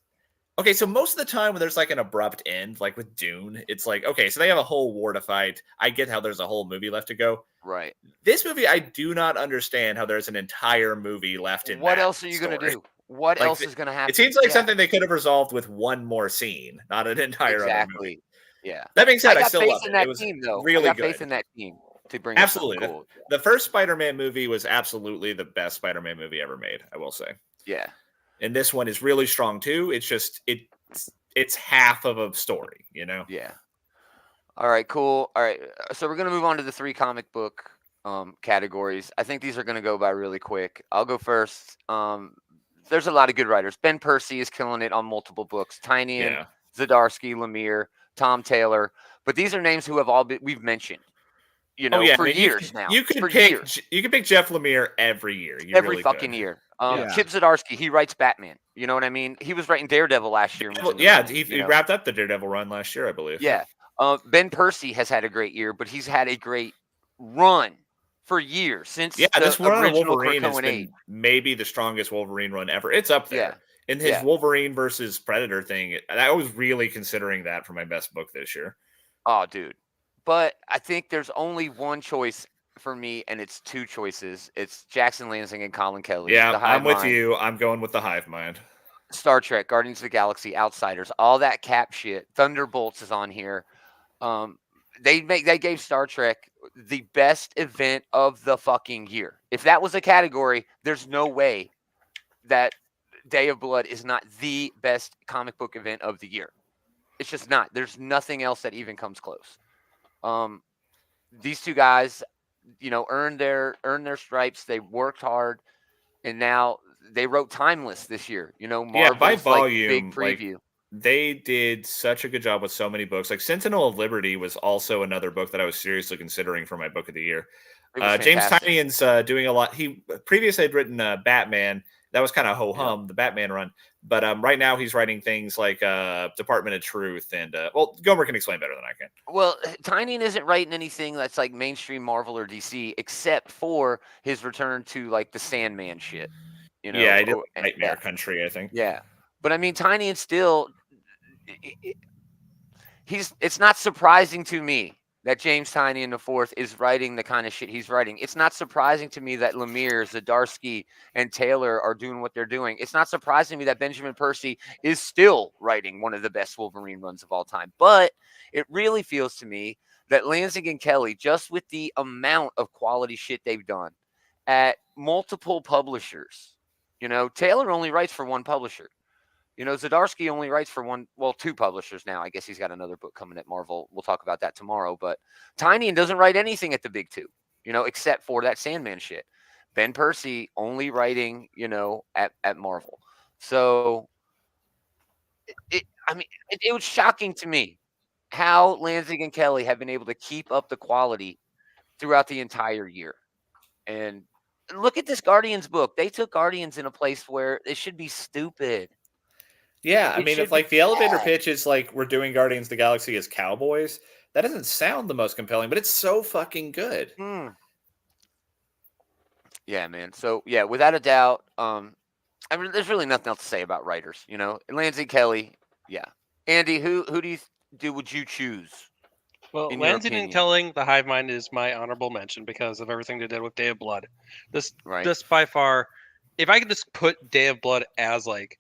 okay, so most of the time when there's like an abrupt end, like with Dune, it's like, okay, so they have a whole war to fight. I get how there's a whole movie left to go.
Right.
This movie, I do not understand how there's an entire movie left in
What
that
else are you gonna
story.
do? What
Like,
else is gonna happen?
It seems like
Yeah,
something they could have resolved with one more scene, not an entire other movie.
exactly. Yeah.
That being
I
said, I
got
still
faith
love
in
it.
that
It was
team, though.
really
I got
good.
faith in that team to bring us something
Absolutely.
cool.
The first Spider-Man movie was absolutely the best Spider-Man movie ever made, I will say.
Yeah.
And this one is really strong too. It's just it's half of a story,
Yeah. All right, cool. All right. So we're going to move on to the 3 comic book categories. I think these are going to go by really quick. I'll go first. There's a lot of good writers. Ben Percy is killing it on multiple books. Tynion,
Yeah.
Zdarsky, Lemire, Tom Taylor. But these are names who have all been, we've mentioned,
Oh yeah,
for
I mean,
years now.
You could
for
pick
years.
you could pick Jeff Lemire every year. You
Every
really
fucking
could.
year.
Yeah.
Chip Zdarsky, he writes Batman. You know what I mean? He was writing Daredevil last year. and was in the
Yeah,
run,
he
you know?
wrapped up the Daredevil run last year, I believe.
Yeah. Ben Percy has had a great year, but he's had a great run for years since
Yeah,
the
this run on
original
Wolverine has
Krakoan
been
age.
maybe the strongest Wolverine run ever. It's up there.
Yeah.
And his
Yeah.
Wolverine versus Predator thing, I was really considering that for my best book this year.
Oh, dude. But I think there's only one choice for me, and it's 2 choices. It's Jackson Lansing and Colin Kelly.
Yeah,
The Hive
I'm with
Mind,
you. I'm going with the Hive Mind.
Star Trek, Guardians of the Galaxy, Outsiders, all that Cap shit. Thunderbolts is on here. They gave Star Trek the best event of the fucking year. If that was a category, there's no way that Day of Blood is not the best comic book event of the year. It's just not. There's nothing else that even comes close. These two guys, earned their stripes. They worked hard, and now they wrote Timeless this year.
Yeah, by
Marvel's like big
volume, like
preview.
they did such a good job with so many books. Like Sentinel of Liberty was also another book that I was seriously considering for my book of the year.
It was
James
fantastic.
Tynion's doing a lot. He previously had written Batman. That was kind of ho hum, the Batman run. But right now he's writing things like Department of Truth and well, Gomer can explain better than I can.
Well, Tynion isn't writing anything that's like mainstream Marvel or DC, except for his return to like the Sandman shit.
Yeah, I did Nightmare Country, I think.
Yeah, but I mean, Tynion still. It's not surprising to me that James Tynion IV is writing the kind of shit he's writing. It's not surprising to me that Lemire, Zdarsky, and Taylor are doing what they're doing. It's not surprising to me that Benjamin Percy is still writing one of the best Wolverine runs of all time. But it really feels to me that Lanzing and Kelly, just with the amount of quality shit they've done at multiple publishers, Taylor only writes for one publisher. Zdarsky only writes for two publishers now. I guess he's got another book coming at Marvel. We'll talk about that tomorrow. But Tynion doesn't write anything at the big two, except for that Sandman shit. Ben Percy only writing, at Marvel. So, it was shocking to me how Lanzing and Kelly have been able to keep up the quality throughout the entire year. And look at this Guardians book. They took Guardians in a place where it should be stupid.
Yeah, I mean, if like the elevator pitch is like we're doing Guardians of the Galaxy as cowboys, that doesn't sound the most compelling, but it's so fucking good.
Yeah, man. So yeah, without a doubt, there's really nothing else to say about writers, Lanzing Kelly, yeah. Andy, who would you choose?
Well, Lanzing and Kelly, the Hive Mind is my honorable mention because of everything they did with Day of Blood. This by far, if I could just put Day of Blood as like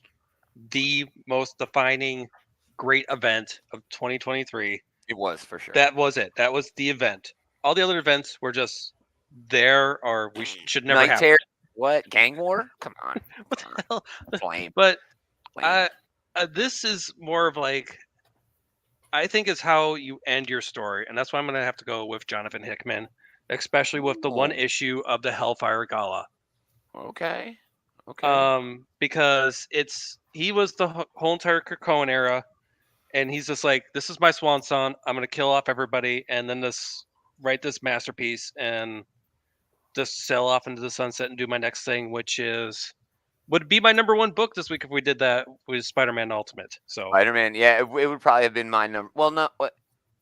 the most defining great event of 2023.
It was for sure.
That was it. That was the event. All the other events were just there, or we should never have.
What? Gang War? Come on.
What the hell?
Flame.
But this is more of like, I think is how you end your story, and that's why I'm going to have to go with Jonathan Hickman, especially with the one issue of the Hellfire Gala.
Okay.
Because he was the whole entire Krakoan era, and he's just like, this is my swan song. I'm gonna kill off everybody, and then write this masterpiece, and just sail off into the sunset and do my next thing, which would be my number one book this week if we did that with Spider-Man Ultimate. So
Spider-Man, yeah, it would probably have been my number. Well, no,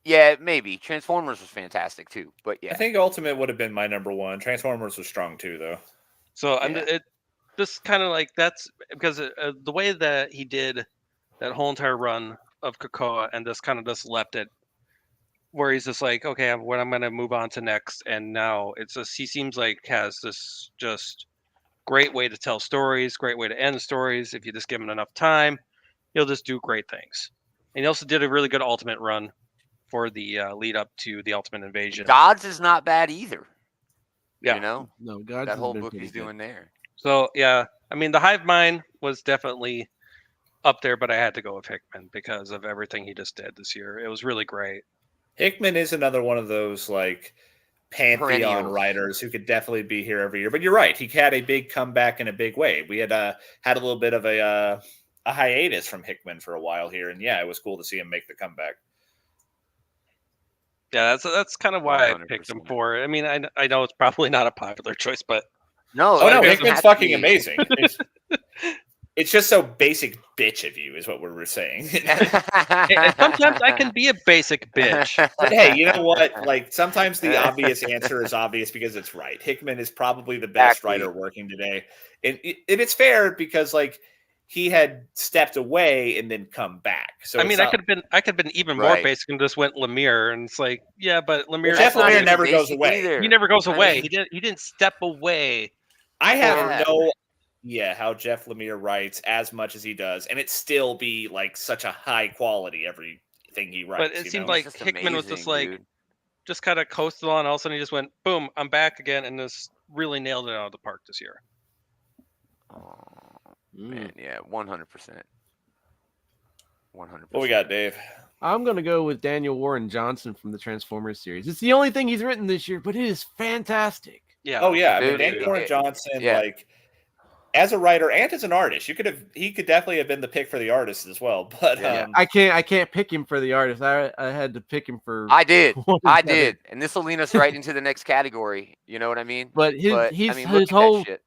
yeah, maybe Transformers was fantastic too, but yeah,
I think Ultimate would have been my number one. Transformers was strong too, though.
So just kind of like that's because the way that he did that whole entire run of Krakoa and just left it where he's just like, okay, what I'm going to move on to next. And now he seems like has this just great way to tell stories, great way to end stories. If you just give him enough time, he'll just do great things. And he also did a really good Ultimate run for the lead up to the Ultimate Invasion.
Gods is not bad either.
Yeah.
No, Gods
that whole book he's doing there.
So, yeah, I mean, the Hive Mind was definitely up there, but I had to go with Hickman because of everything he just did this year. It was really great.
Hickman is another one of those, like, pantheon writers who could definitely be here every year. But you're right. He had a big comeback in a big way. We had a little bit of a hiatus from Hickman for a while here. And, yeah, it was cool to see him make the comeback.
Yeah, that's kind of why 100%. I picked him for. I mean, I know it's probably not a popular choice, but
no,
Hickman's fucking amazing. It's just so basic bitch of you, is what we're saying.
And sometimes I can be a basic bitch.
But hey, you know what? Like sometimes the obvious answer is obvious because it's right. Hickman is probably the best writer working today, and it's fair because like he had stepped away and then come back. So
I mean, I could have been even more basic and just went Lemire, and it's like, yeah, but Lemire.
Jeff Lemire never goes away.
Either. He never goes away. He didn't step away.
I have no idea how Jeff Lemire writes as much as he does, and it still be like such a high quality everything he writes.
But it seemed like Hickman was just like, just kind of coasted on. All of a sudden, he just went, boom, I'm back again, and just really nailed it out of the park this year.
Man, yeah, 100%. 100%.
What we got, Dave?
I'm gonna go with Daniel Warren Johnson from the Transformers series. It's the only thing he's written this year, but it is fantastic.
Yeah.
Oh yeah, I mean
Dude,
Daniel Warren Johnson,
yeah.
like as a writer and as an artist, he could definitely have been the pick for the artist as well. But
Yeah.
I can't pick him for the artist. I had to pick him for.
I did.
one
I
of the-
did. And this will lean us right into the next category. You know what I mean?
But
I
his
mean, look
his
at
whole
that shit.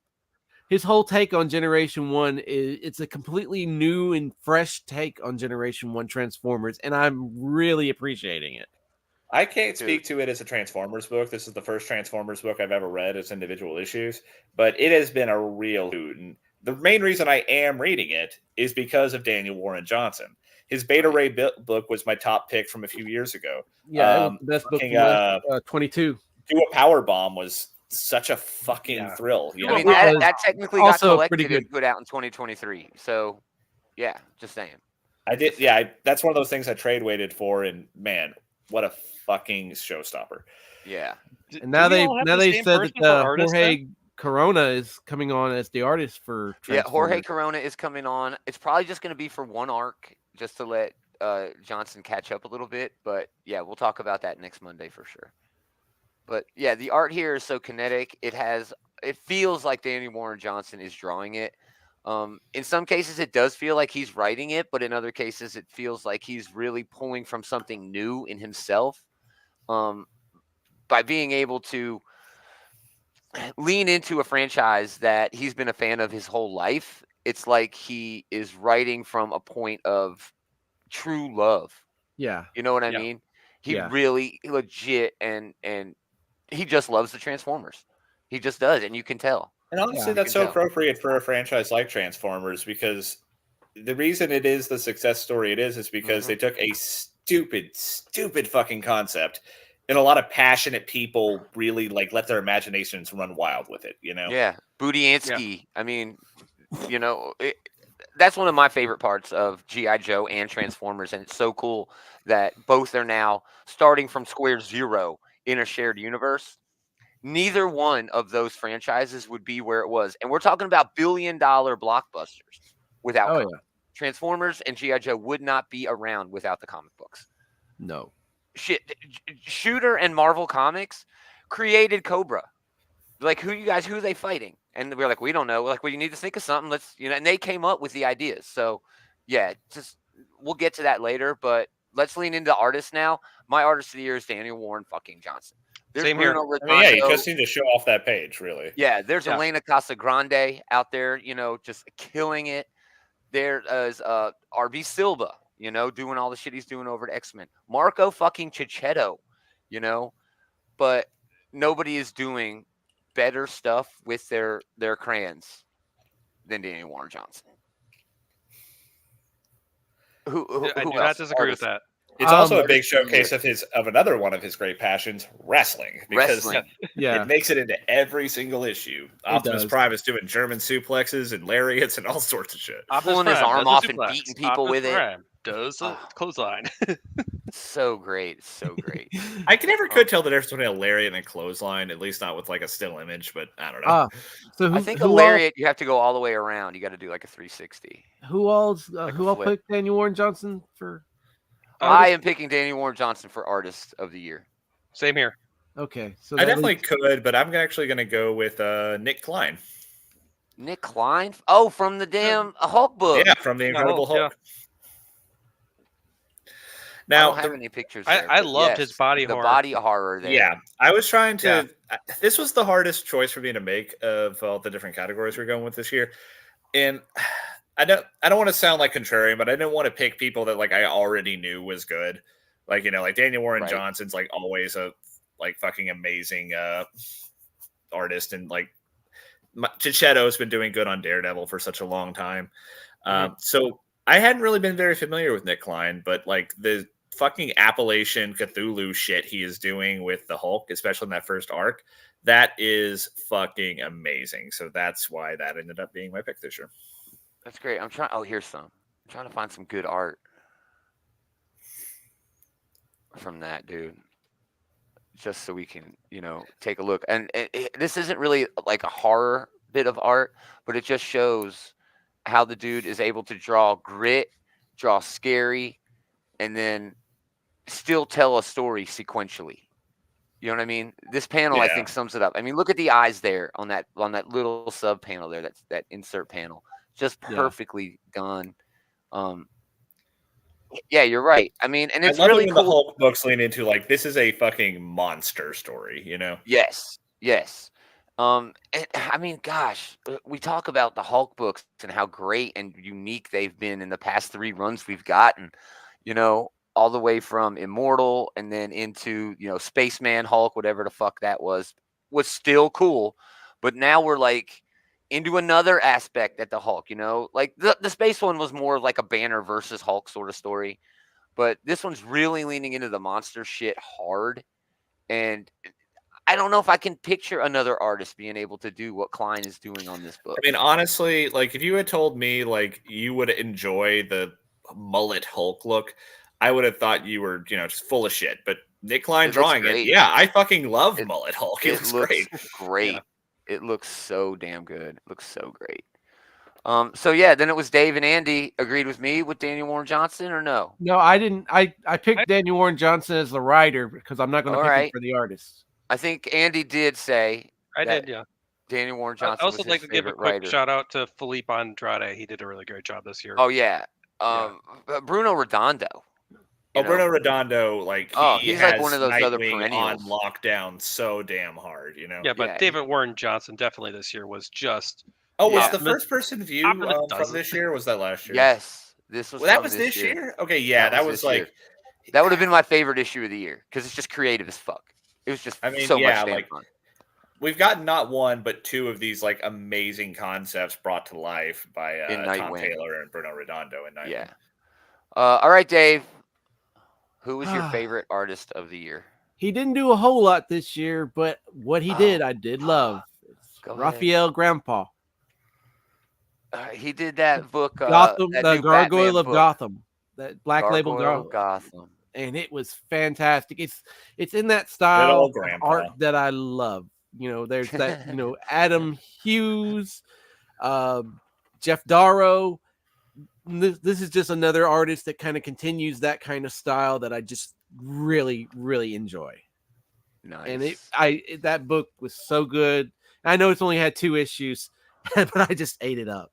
his whole take on Generation 1 is it's a completely new and fresh take on Generation 1 Transformers, and I'm really appreciating it.
I can't speak to it as a Transformers book. This is the first Transformers book I've ever read as individual issues, but it has been a real hoot. And the main reason I am reading it is because of Daniel Warren Johnson. His Beta Ray book was my top pick from a few years ago.
Yeah, it was the best book from 22.
Do a Power Bomb was such a fucking thrill. You
I
know?
mean, that technically got
also
collected
pretty good.
and put out in 2023. So, yeah, just saying.
I did. Yeah, that's one of those things I trade waited for, and man, what a fucking showstopper.
Yeah.
And now they said that
artists,
Jorge Corona is coming on as the artist for
Yeah, Jorge
Transformers.
Corona is coming on. It's probably just going to be for one arc, just to let Johnson catch up a little bit. But yeah, we'll talk about that next Monday for sure. But yeah, the art here is so kinetic. It feels like Danny Warren Johnson is drawing it. In some cases, it does feel like he's writing it, but in other cases, it feels like he's really pulling from something new in himself. By being able to lean into a franchise that he's been a fan of his whole life, it's like he is writing from a point of true love.
Yeah.
You know what I mean? He really legit and he just loves the Transformers. He just does, and you can tell.
And honestly, that's so appropriate for a franchise like Transformers, because the reason it is the success story it is because they took a stupid fucking concept, and a lot of passionate people really like let their imaginations run wild with it. You know?
Yeah, Budiansky. Yeah. I mean, you know, that's one of my favorite parts of G.I. Joe and Transformers, and it's so cool that both are now starting from square zero in a shared universe. Neither one of those franchises would be where it was. And we're talking about billion-dollar blockbusters without Transformers and G.I. Joe would not be around without the comic books.
No.
Shit. Shooter and Marvel Comics created Cobra. Like, who are they fighting? And we're like, we don't know. We're like, well, you need to think of something. Let's, and they came up with the ideas. So, yeah, we'll get to that later, but let's lean into artists now. My artist of the year is Daniel Warren fucking Johnson. There's
Same here.
You just need to show off that page, really.
Yeah, there's Elena Casagrande out there, just killing it. There is RB Silva, doing all the shit he's doing over at X-Men. Marco fucking Cicchetto, but nobody is doing better stuff with their crayons than Daniel Warren Johnson. Who
I do
else?
not disagree with that.
It's also a big showcase of another one of his great passions, wrestling. Because it makes it into every single issue. Optimus Prime is doing German suplexes and lariats and all sorts of shit.
Pulling his arm off and beating people with it.
Does a clothesline.
So great. So great.
I could tell the difference between a lariat and a clothesline, at least not with like a still image, but I don't know.
I think a lariat, you have to go all the way around. You got to do like a 360.
Who all picked Daniel Warren Johnson for?
I am picking Daniel Warren Johnson for Artist of the Year.
Same here.
Okay, so
I definitely could, but I'm actually going to go with Nick Klein.
Nick Klein? Oh, from the damn Hulk book.
Yeah, from the Incredible Hulk.
Yeah.
Now, I don't have any pictures.
I loved his body horror.
The body horror there.
Yeah, I was trying to. Yeah. This was the hardest choice for me to make of all the different categories we're going with this year, and I don't want to sound like contrarian, but I didn't want to pick people that like I already knew was good. Like, like Daniel Warren Johnson's like always a like fucking amazing artist, and like Cicchetto's been doing good on Daredevil for such a long time. So I hadn't really been very familiar with Nick Klein, but like the fucking Appalachian Cthulhu shit he is doing with the Hulk, especially in that first arc, that is fucking amazing. So that's why that ended up being my pick this year.
That's great. Here's some. I'm trying to find some good art from that dude, just so we can, take a look. And this isn't really like a horror bit of art, but it just shows how the dude is able to draw grit, draw scary, and then still tell a story sequentially. You know what I mean? This panel, I
Yeah.
think, sums it up. I mean, look at the eyes there on that little sub panel there. That's that insert panel, just
Yeah.
perfectly done. Um, yeah, you're right. I mean, and
I
it's
love it
really
when the
cool.
Hulk books lean into like this is a fucking monster story, you know?
Yes, yes. And, I mean, gosh, we talk about the Hulk books and how great and unique they've been in the past 3 runs we've gotten. You know, all the way from Immortal and then into Spaceman Hulk, whatever the fuck that was still cool. But now we're like into another aspect at the Hulk. Like the space one was more like a Banner versus Hulk sort of story, but this one's really leaning into the monster shit hard. And I don't know if I can picture another artist being able to do what Klein is doing on this book.
I mean, honestly, like if you had told me like you would enjoy the mullet Hulk look, I would have thought you were, just full of shit. But Nick Klein
It looks
drawing it,
great.
yeah, I fucking love
It
mullet Hulk. It
it
looks
looks
great.
great.
Yeah.
It looks so damn good. It looks so great. So yeah, then it was Dave and Andy agreed with me with Daniel Warren Johnson or no?
No, I didn't. I picked Daniel Warren Johnson as the writer because I'm not going to
All
pick him
right.
for the artist.
I think Andy did say
I
that
did, yeah.
Daniel Warren
I
Johnson
also
was
like
his
to give a
favorite
quick
writer.
shout out to Felipe Andrade. He did a really great job this year.
Oh yeah.
Yeah.
Bruno Redondo.
Oh, Bruno Redondo, like he
he's
has
like one of those other
Nightwing on
perennials.
lockdown so damn hard,
Yeah, but
Yeah.
David Warren Johnson definitely this year was just
Oh, was
Yeah.
the first person view
top of the
from
dozen.
this year? Or was that last year?
Yes, this was
Well, that
from
was this
year.
year. Okay, yeah, that was
this
like
year. That would have been my favorite issue of the year because it's just creative as fuck. It was just
I mean,
so
yeah,
much damn
like
fun.
we've gotten not one but two of these like amazing concepts brought to life by
In
Tom
Nightwing.
Taylor and Bruno Redondo in Nightwing.
Yeah. All right, Dave. Who was your favorite artist of the year?
He didn't do a whole lot this year, but what he did, I did love. It's
Go ahead.
Raphael Grandpa.
He did that book,
Gotham,
that
the
new
Gargoyle
Batman
of
book,
Gotham, that Black Label
Gargoyle of
Gargoyle,
Gotham.
and it was fantastic. It's in that
Good
style
old
of
Grandpa.
art that I love. There's that Adam Hughes, Jeff Darrow. This is just another artist that kind of continues that kind of style that I just really, really enjoy.
Nice.
And that book was so good. I know it's only had 2 issues, but I just ate it up.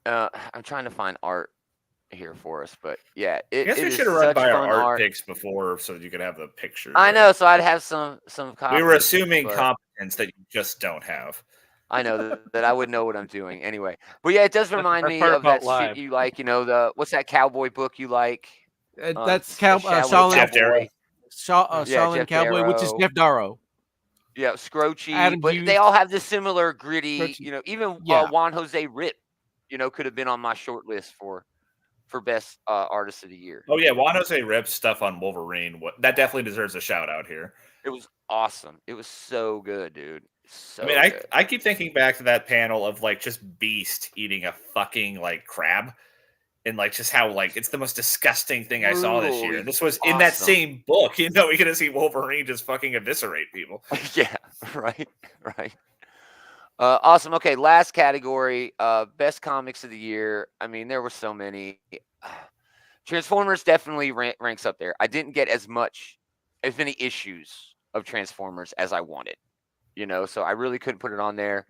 I'm trying to find art here for us, but yeah,
I guess
it
we
is
should have run
such
by our
fun
art
art.
picks before so you could have the pictures.
I know, so I'd have some copies.
We were assuming
but
competence that you just don't have.
I know that I would know what I'm doing anyway. But yeah, it does remind
That's
me
part
of that
about live.
shit you like. What's that cowboy book you like?
That's
Shaolin
Shaolin
Jeff Darrow.
Cowboy.
Shaolin
Jeff
Cowboy, which is
Darrow.
Jeff Darrow.
Yeah, Scroachy.
Adam
But
Hughes.
they all have this similar gritty.
Scroachy.
Even
Yeah.
Juan Jose Rip, could have been on my short list for best artist of the year.
Oh yeah, Juan Jose Rip's stuff on Wolverine. That definitely deserves a shout out here.
It was awesome. It was so good, dude. So
I mean,
good.
I keep thinking back to that panel of like just Beast eating a fucking like crab, and like just how like it's the most disgusting thing I saw this year.
Brutally
This was in that
awesome.
same book. You're gonna see Wolverine just fucking eviscerate people.
Yeah, right. Awesome. Okay, last category, best comics of the year. I mean, there were so many. Transformers definitely ranks up there. I didn't get as many issues of Transformers as I wanted, so I really couldn't put it on there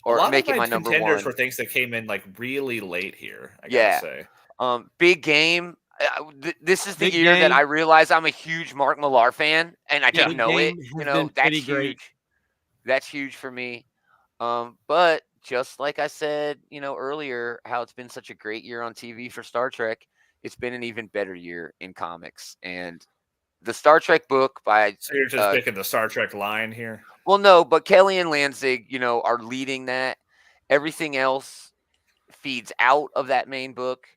A
or
lot
make
of
it
my
my number
contenders
one.
were things that came in like really late here. I
Yeah.
gotta say.
Big Game. This is the
Big
year that
Game.
I realized I'm a huge Mark Millar fan, and I didn't
Big
know it.
Game has been
That's
pretty great.
huge. That's huge for me. But just like I said, earlier, how it's been such a great year on TV for Star Trek, it's been an even better year in comics. And the Star Trek book by
So you're just picking the Star Trek line here.
well, no, but Kelly and Lanzig, are leading that. Everything else feeds out of that main book.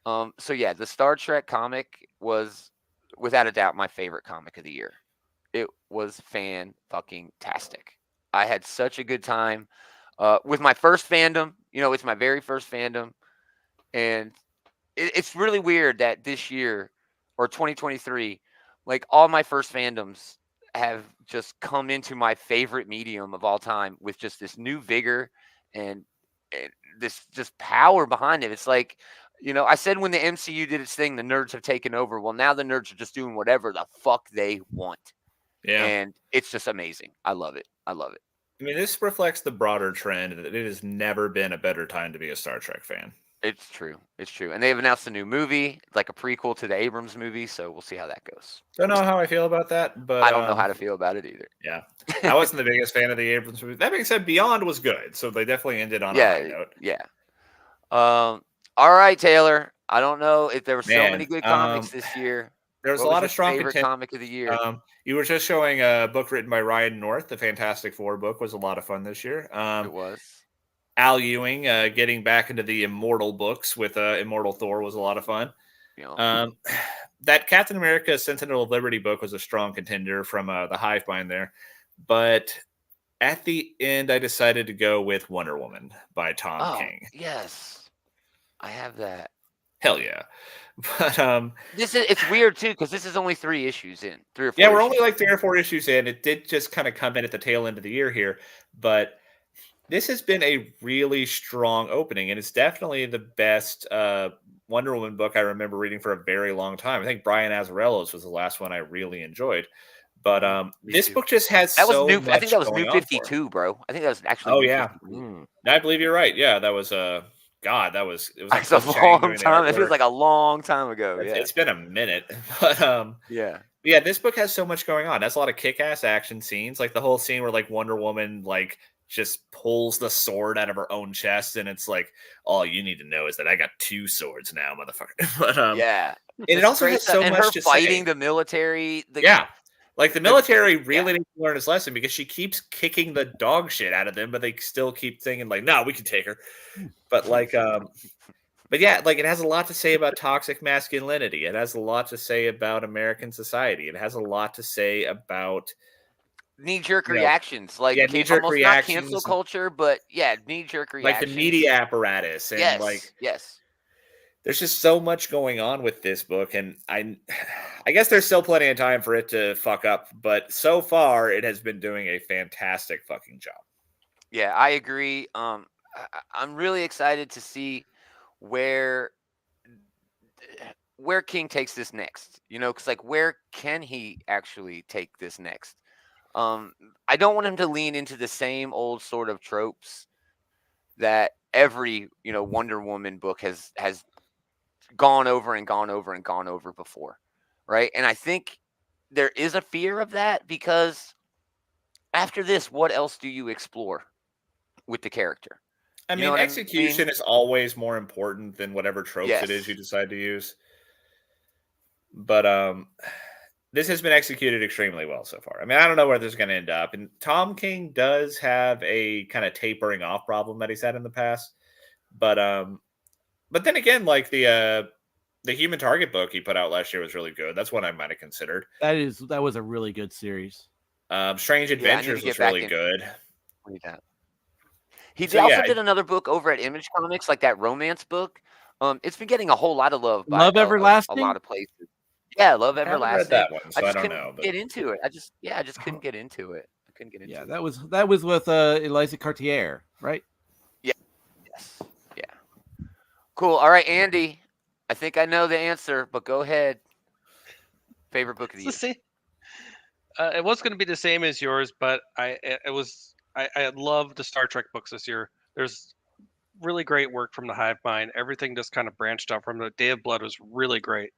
So yeah, the Star Trek comic was without a doubt my favorite comic of the year. It was fan-fucking-tastic. I had such a good time with my first fandom. It's my very first fandom, and it's really weird that this year or 2023, like all my first fandoms have just come into my favorite medium of all time with just this new vigor, and this just power behind it. It's like, I said when the MCU did its thing, the nerds have taken over. Well, now the nerds are just doing whatever the fuck they want.
Yeah.
And it's just amazing. I love it. I love it.
I mean, this reflects the broader trend that it has never been a better time to be a Star Trek fan.
It's true. It's true. And they've announced a new movie, like a prequel to the Abrams movie. So we'll see how that goes.
Don't know how I feel about that, but
I don't know how to feel about it either.
Yeah. I wasn't the biggest fan of the Abrams movie. That being said, Beyond was good. So they definitely ended on a high note.
Yeah. All right, Taylor. I don't know if there were so many good comics this year.
There was a lot of strong
favorite comic of the year.
You were just showing a book written by Ryan North. The Fantastic Four book was a lot of fun this year.
It was.
Al Ewing getting back into the Immortal books with Immortal Thor was a lot of fun.
Yeah.
That Captain America Sentinel of Liberty book was a strong contender from the Hive Mind there. But at the end, I decided to go with Wonder Woman by Tom King.
Yes. I have that.
Hell yeah. But
it's weird too, because this is only 3 issues in. 3 or 4
Yeah, we're
issues.
only like 3 or 4 issues in. It did just kind of come in at the tail end of the year here. But this has been a really strong opening, and it's definitely the best Wonder Woman book I remember reading for a very long time. I think Brian Azzarello's was the last one I really enjoyed. But this book just has
that was
so
new.
much
I think that was
going
New
on for it.
52, bro. I think that was actually.
Oh
New
yeah,
52.
I believe you're right. Yeah, that was God. It was like
That's a
Cliff Chang
long
doing the
time. It
artwork.
feels like a long time ago. Yeah.
It's been a minute, but yeah, this book has so much going on. That's a lot of kick-ass action scenes, like the whole scene where like Wonder Woman like just pulls the sword out of her own chest, and it's like, all you need to know is that I got 2 swords now, motherfucker. But
yeah,
and it also has so
and
much
her
to
fighting
say.
the military.
Yeah. Like the military really needs to learn his lesson, because she keeps kicking the dog shit out of them, but they still keep thinking like, no, we can take her. But like, but yeah, like it has a lot to say about toxic masculinity. It has a lot to say about American society. It has a lot to say about
knee-jerk reactions, like
knee-jerk
almost
reactions,
not cancel culture, but knee-jerk reactions,
like the media apparatus, and
yes.
There's just so much going on with this book, and I guess there's still plenty of time for it to fuck up, but so far it has been doing a fantastic fucking job.
Yeah, I agree. I'm really excited to see where King takes this next. Because like, where can he actually take this next? I don't want him to lean into the same old sort of tropes that every Wonder Woman book has gone over and gone over and gone over before, right? And I think there is a fear of that, because after this, what else do you explore with the character?
I mean, execution is always more important than whatever tropes it is you decide to use. But this has been executed extremely well so far. I mean, I don't know where this is going to end up. And Tom King does have a kind of tapering off problem that he's had in the past. But then again, like the Human Target book he put out last year was really good. That's one I might have considered.
That was a really good series.
Strange Adventures was really good.
He also did another book over at Image Comics, like that romance book. It's been getting a whole lot of love.
Love Everlasting?
A lot of places. Yeah, Love Everlasting.
I haven't read that one, so I don't know.
Get into it. I just couldn't get into it. I couldn't get into it.
Yeah, that was with Eliza Cartier, right?
Yeah. Yes. Yeah. Cool. All right, Andy. I think I know the answer, but go ahead. Favorite book of the year.
It was going to be the same as yours, but I love the Star Trek books this year. There's really great work from the Hive Mind. Everything just kind of branched out from the Day of Blood was really great.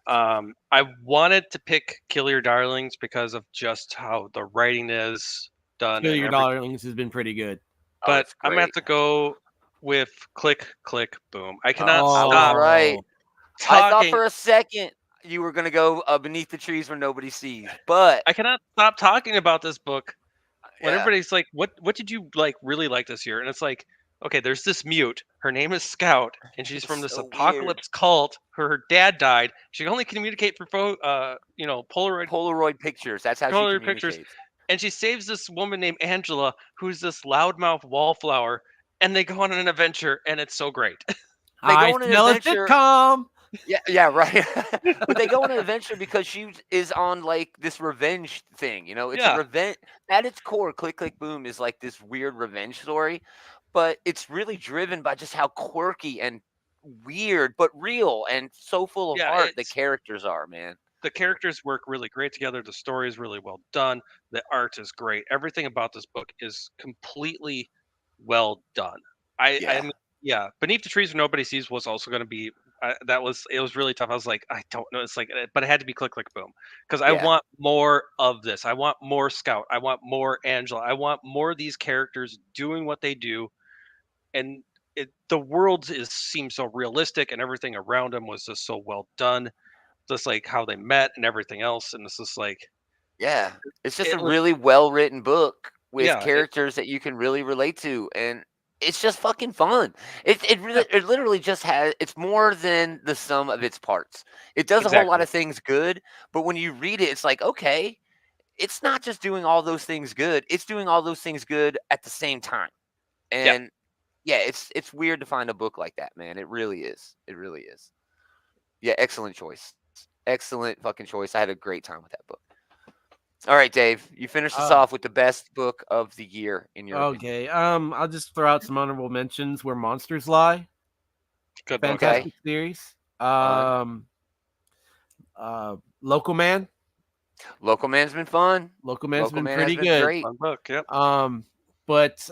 I wanted to pick Kill Your Darlings because of just how the writing is done.
Kill Your Darlings has been pretty good.
But I'm going to have to go with Click, Click, Boom. I cannot stop.
Right. I thought for a second you were going to go Beneath the Trees Where Nobody Sees, but
I cannot stop talking about this book. When everybody's like, what did you really like this year? And it's like, okay, there's this mute. Her name is Scout, and she's from this apocalypse cult. Her dad died. She can only communicate for
Polaroid pictures. That's how she communicates.
And she saves this woman named Angela, who's this loudmouth wallflower, and they go on an adventure, and it's so great.
They go on an adventure.
Sitcom.
Yeah, right. But they go on an adventure because she is on like this revenge thing. It's a revenge at its core. Click, Click, Boom is like this weird revenge story, but it's really driven by just how quirky and weird, but real and so full of
Yeah,
heart the
it's
characters are, man.
the characters work really great together. The story is really well done. The art is great. Everything about this book is completely well done. I
Yeah.
mean, yeah, Beneath the Trees Where Nobody Sees was also going to be. It was really tough. I was like, I don't know. It's like, but it had to be Click Click Boom because I
Yeah.
want more of this. I want more Scout. I want more Angela. I want more of these characters doing what they do, and the world seems so realistic, and everything around them was just so well done, just like how they met and everything else. And it's just like
Yeah. It's just a
it was,
really well written book with
yeah,
characters that you can really relate to, and it's just fucking fun. It
yeah,
really it literally just has it's more than the sum of its parts. It does a whole lot
exactly.
of things good, but when you read it, it's like, okay, it's not just doing all those things good, it's doing all those things good at the same time.
Yeah,
And yeah, it's weird to find a book like that, man. It really is. It really is. Yeah, excellent choice. Excellent fucking choice. I had a great time with that book. All right, Dave, you finish us
Uh,
off with the best book of the year in your opinion.
okay. I'll just throw out some honorable mentions. Where Monsters Lie,
good book. Yeah,
Okay.
fantastic series.
Fun.
Local Man.
Local Man's been fun.
Local Man's
Local
been
Man has
pretty
been
good.
great.
fun book. Yep.
But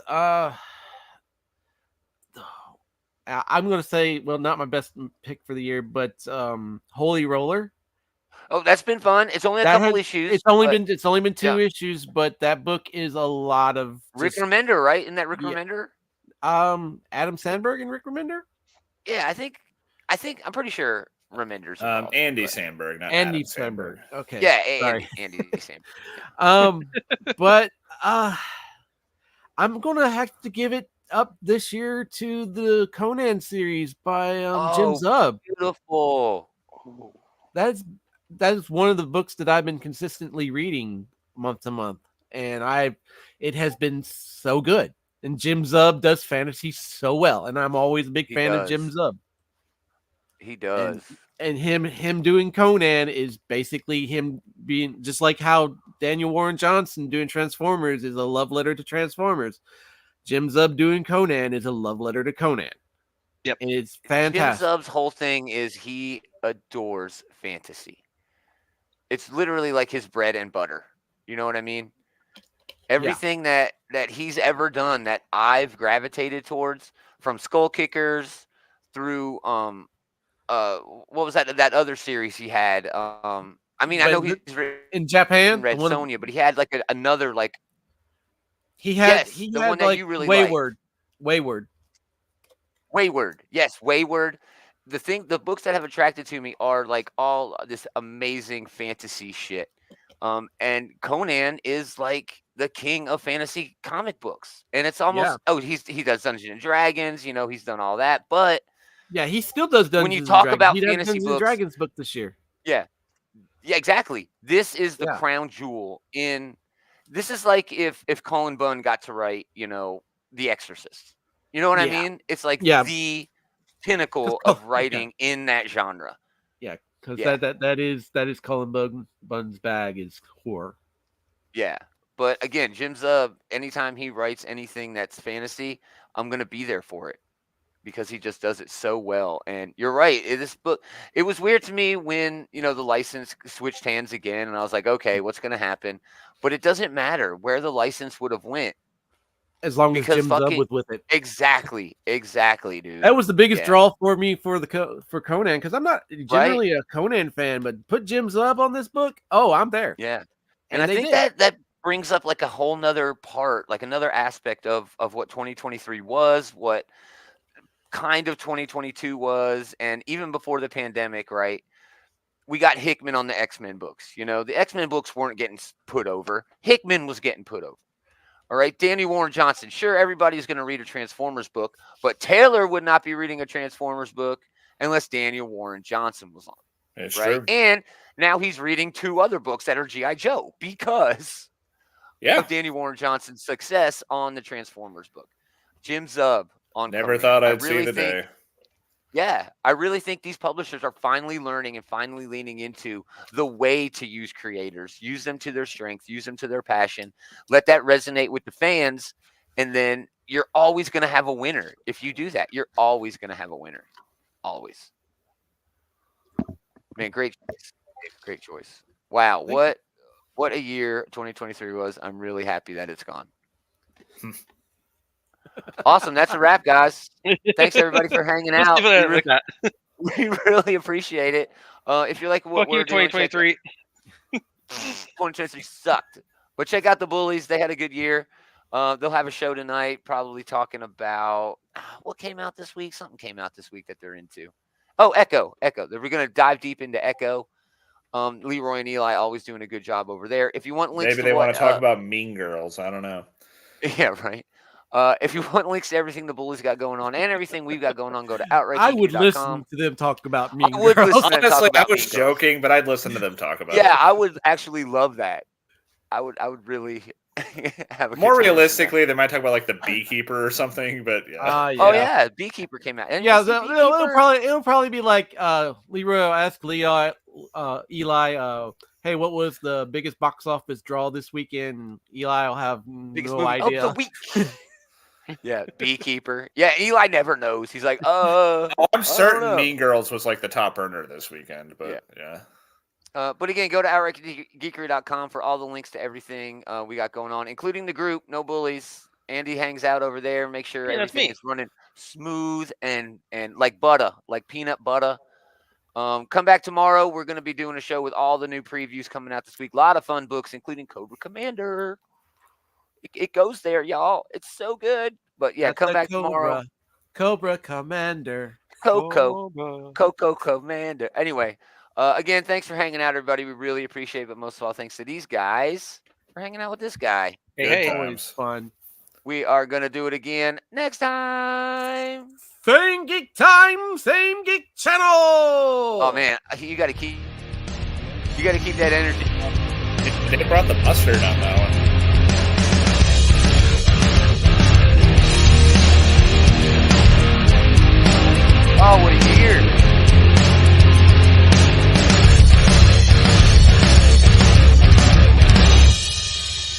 I'm gonna say, well, not my best pick for the year, but Holy Roller.
Oh, that's been fun. It's only a
That
couple
had
issues, but
it's only been
yeah.
2 issues, but that book is a lot of
Rick
just
Remender, right? Isn't that Rick
yeah.
Remender?
Adam Sandberg and Rick Remender,
Yeah, I think I'm pretty sure Remender's involved.
Andy
But
Sandberg, not
Andy
Adam
Sandberg.
Sandberg.
Okay,
yeah,
sorry.
Andy Sam.
But I'm gonna have to give it up this year to the Conan series by Jim
Oh,
Zub.
beautiful.
Ooh.
That's that is one of the books that I've been consistently reading month to month, and it has been so good. And Jim Zub does fantasy so well, and I'm always a big
He
fan of Jim
does.
Zub.
He
And
does.
him doing Conan is basically him being just like how Daniel Warren Johnson doing Transformers is a love letter to Transformers. Jim Zub doing Conan is a love letter to Conan.
Yep.
And it's
Jim
fantastic.
Zub's whole thing is he adores fantasy. It's literally like his bread and butter. You know what I mean?
Yeah.
Everything that he's ever done that I've gravitated towards, from Skull Kickers through what was that other series he had? I mean, I know
But
he's written
in
Red
Japan, the
Sonja,
one
but he had like another like yes,
he
the one
had
that
like
you really like.
Wayward.
Wayward. Yes, Wayward. The books that have attracted to me are like all this amazing fantasy shit. And Conan is like the king of fantasy comic books. And it's
Yeah.
almost he does Dungeons and Dragons, he's done all that. But
Yeah, he still does
when you
Dungeons and
talk
Dragons.
about
He does
fantasy
Dungeons and
books,
Dragons book this year.
yeah. Yeah, exactly. This is the
Yeah.
crown jewel in this is like if Colin Bunn got to write, The Exorcist. You know what I
Yeah.
mean? It's like
Yeah.
the pinnacle
Oh,
of
yeah.
writing in that genre.
Yeah, because
Yeah.
that is Cullen Bunn's bag is horror.
Yeah. But again, Jim Zub, anytime he writes anything that's fantasy, I'm gonna be there for it because he just does it so well. And you're right. This book, it was weird to me when the license switched hands again, and I was like, okay, what's gonna happen? But it doesn't matter where the license would have went
As long as
because
Jim Zub
fucking
was with it.
exactly, dude.
That was the biggest
Yeah.
draw for me for for Conan because I'm not
Right?
generally a Conan fan, but put Jim Zub on this book, oh, I'm there.
Yeah. And
And
I
they
think
did.
that brings up like a whole nother part, like another aspect of what 2023 was, what kind of 2022 was, and even before the pandemic, right? We got Hickman on the X-Men books. The X-Men books weren't getting put over. Hickman was getting put over. All right, Danny Warren Johnson. Sure, everybody's going to read a Transformers book, but Taylor would not be reading a Transformers book unless Daniel Warren Johnson was on.
It's
Right?
true.
And now he's reading 2 other books that are G.I. Joe because
Yeah.
of Danny Warren Johnson's success on the Transformers book. Jim Zub on
Never
Conan.
thought
I
I'd see
really
the
think
day.
Yeah, I really think these publishers are finally learning and finally leaning into the way to use creators, use them to their strength, use them to their passion, let that resonate with the fans, and then you're always going to have a winner. If you do that, you're always going to have a winner. Always. Man, great choice. Great choice. Wow, what a year 2023 was. I'm really happy that it's gone. Awesome. That's a wrap, guys. Thanks everybody for hanging
Let's
out.
leave it like that.
We really appreciate it. If you like what
Fuck you,
we're doing,
2023.
2023 sucked. But check out the Bullies. They had a good year. They'll have a show tonight, probably talking about what came out this week. Something came out this week that they're into. Oh, Echo. We're going to dive deep into Echo. Leroy and Eli always doing a good job over there. If you want links,
Maybe they want to talk about Mean Girls. I don't know.
Yeah, right. If you want links to everything the Bullies got going on and everything we've got going on, go to outright.
I would listen to them talk about Mean Girls.
Honestly, I was joking, but I'd listen to them talk about it.
Yeah, I would actually love that. I would really have a
more realistically, they might talk about like the Beekeeper or something, but yeah.
Oh yeah, Beekeeper came out.
Yeah, it'll probably be like Leroy asked Eli, hey, what was the biggest box office draw this weekend? Eli will have no idea.
Of the week. Yeah, Beekeeper. Yeah, Eli never knows. He's like,
I'm certain Mean Girls was like the top earner this weekend, but yeah.
But again, go to outrightgeekery.com for all the links to everything we got going on, including the group, No Bullies. Andy hangs out over there. Make sure everything is running smooth and like butter, like peanut butter. Come back tomorrow. We're going to be doing a show with all the new previews coming out this week. A lot of fun books, including Cobra Commander. It goes there, y'all. It's so good. But yeah, come back tomorrow.
Cobra Commander.
Coco Commander. Anyway, again, thanks for hanging out, everybody. We really appreciate it. But most of all, thanks to these guys for hanging out with this guy.
Hey,
always fun.
We are going to do it again next time.
Same Geek time, same Geek channel.
Oh, man. You got to keep that energy.
They brought the mustard on that one.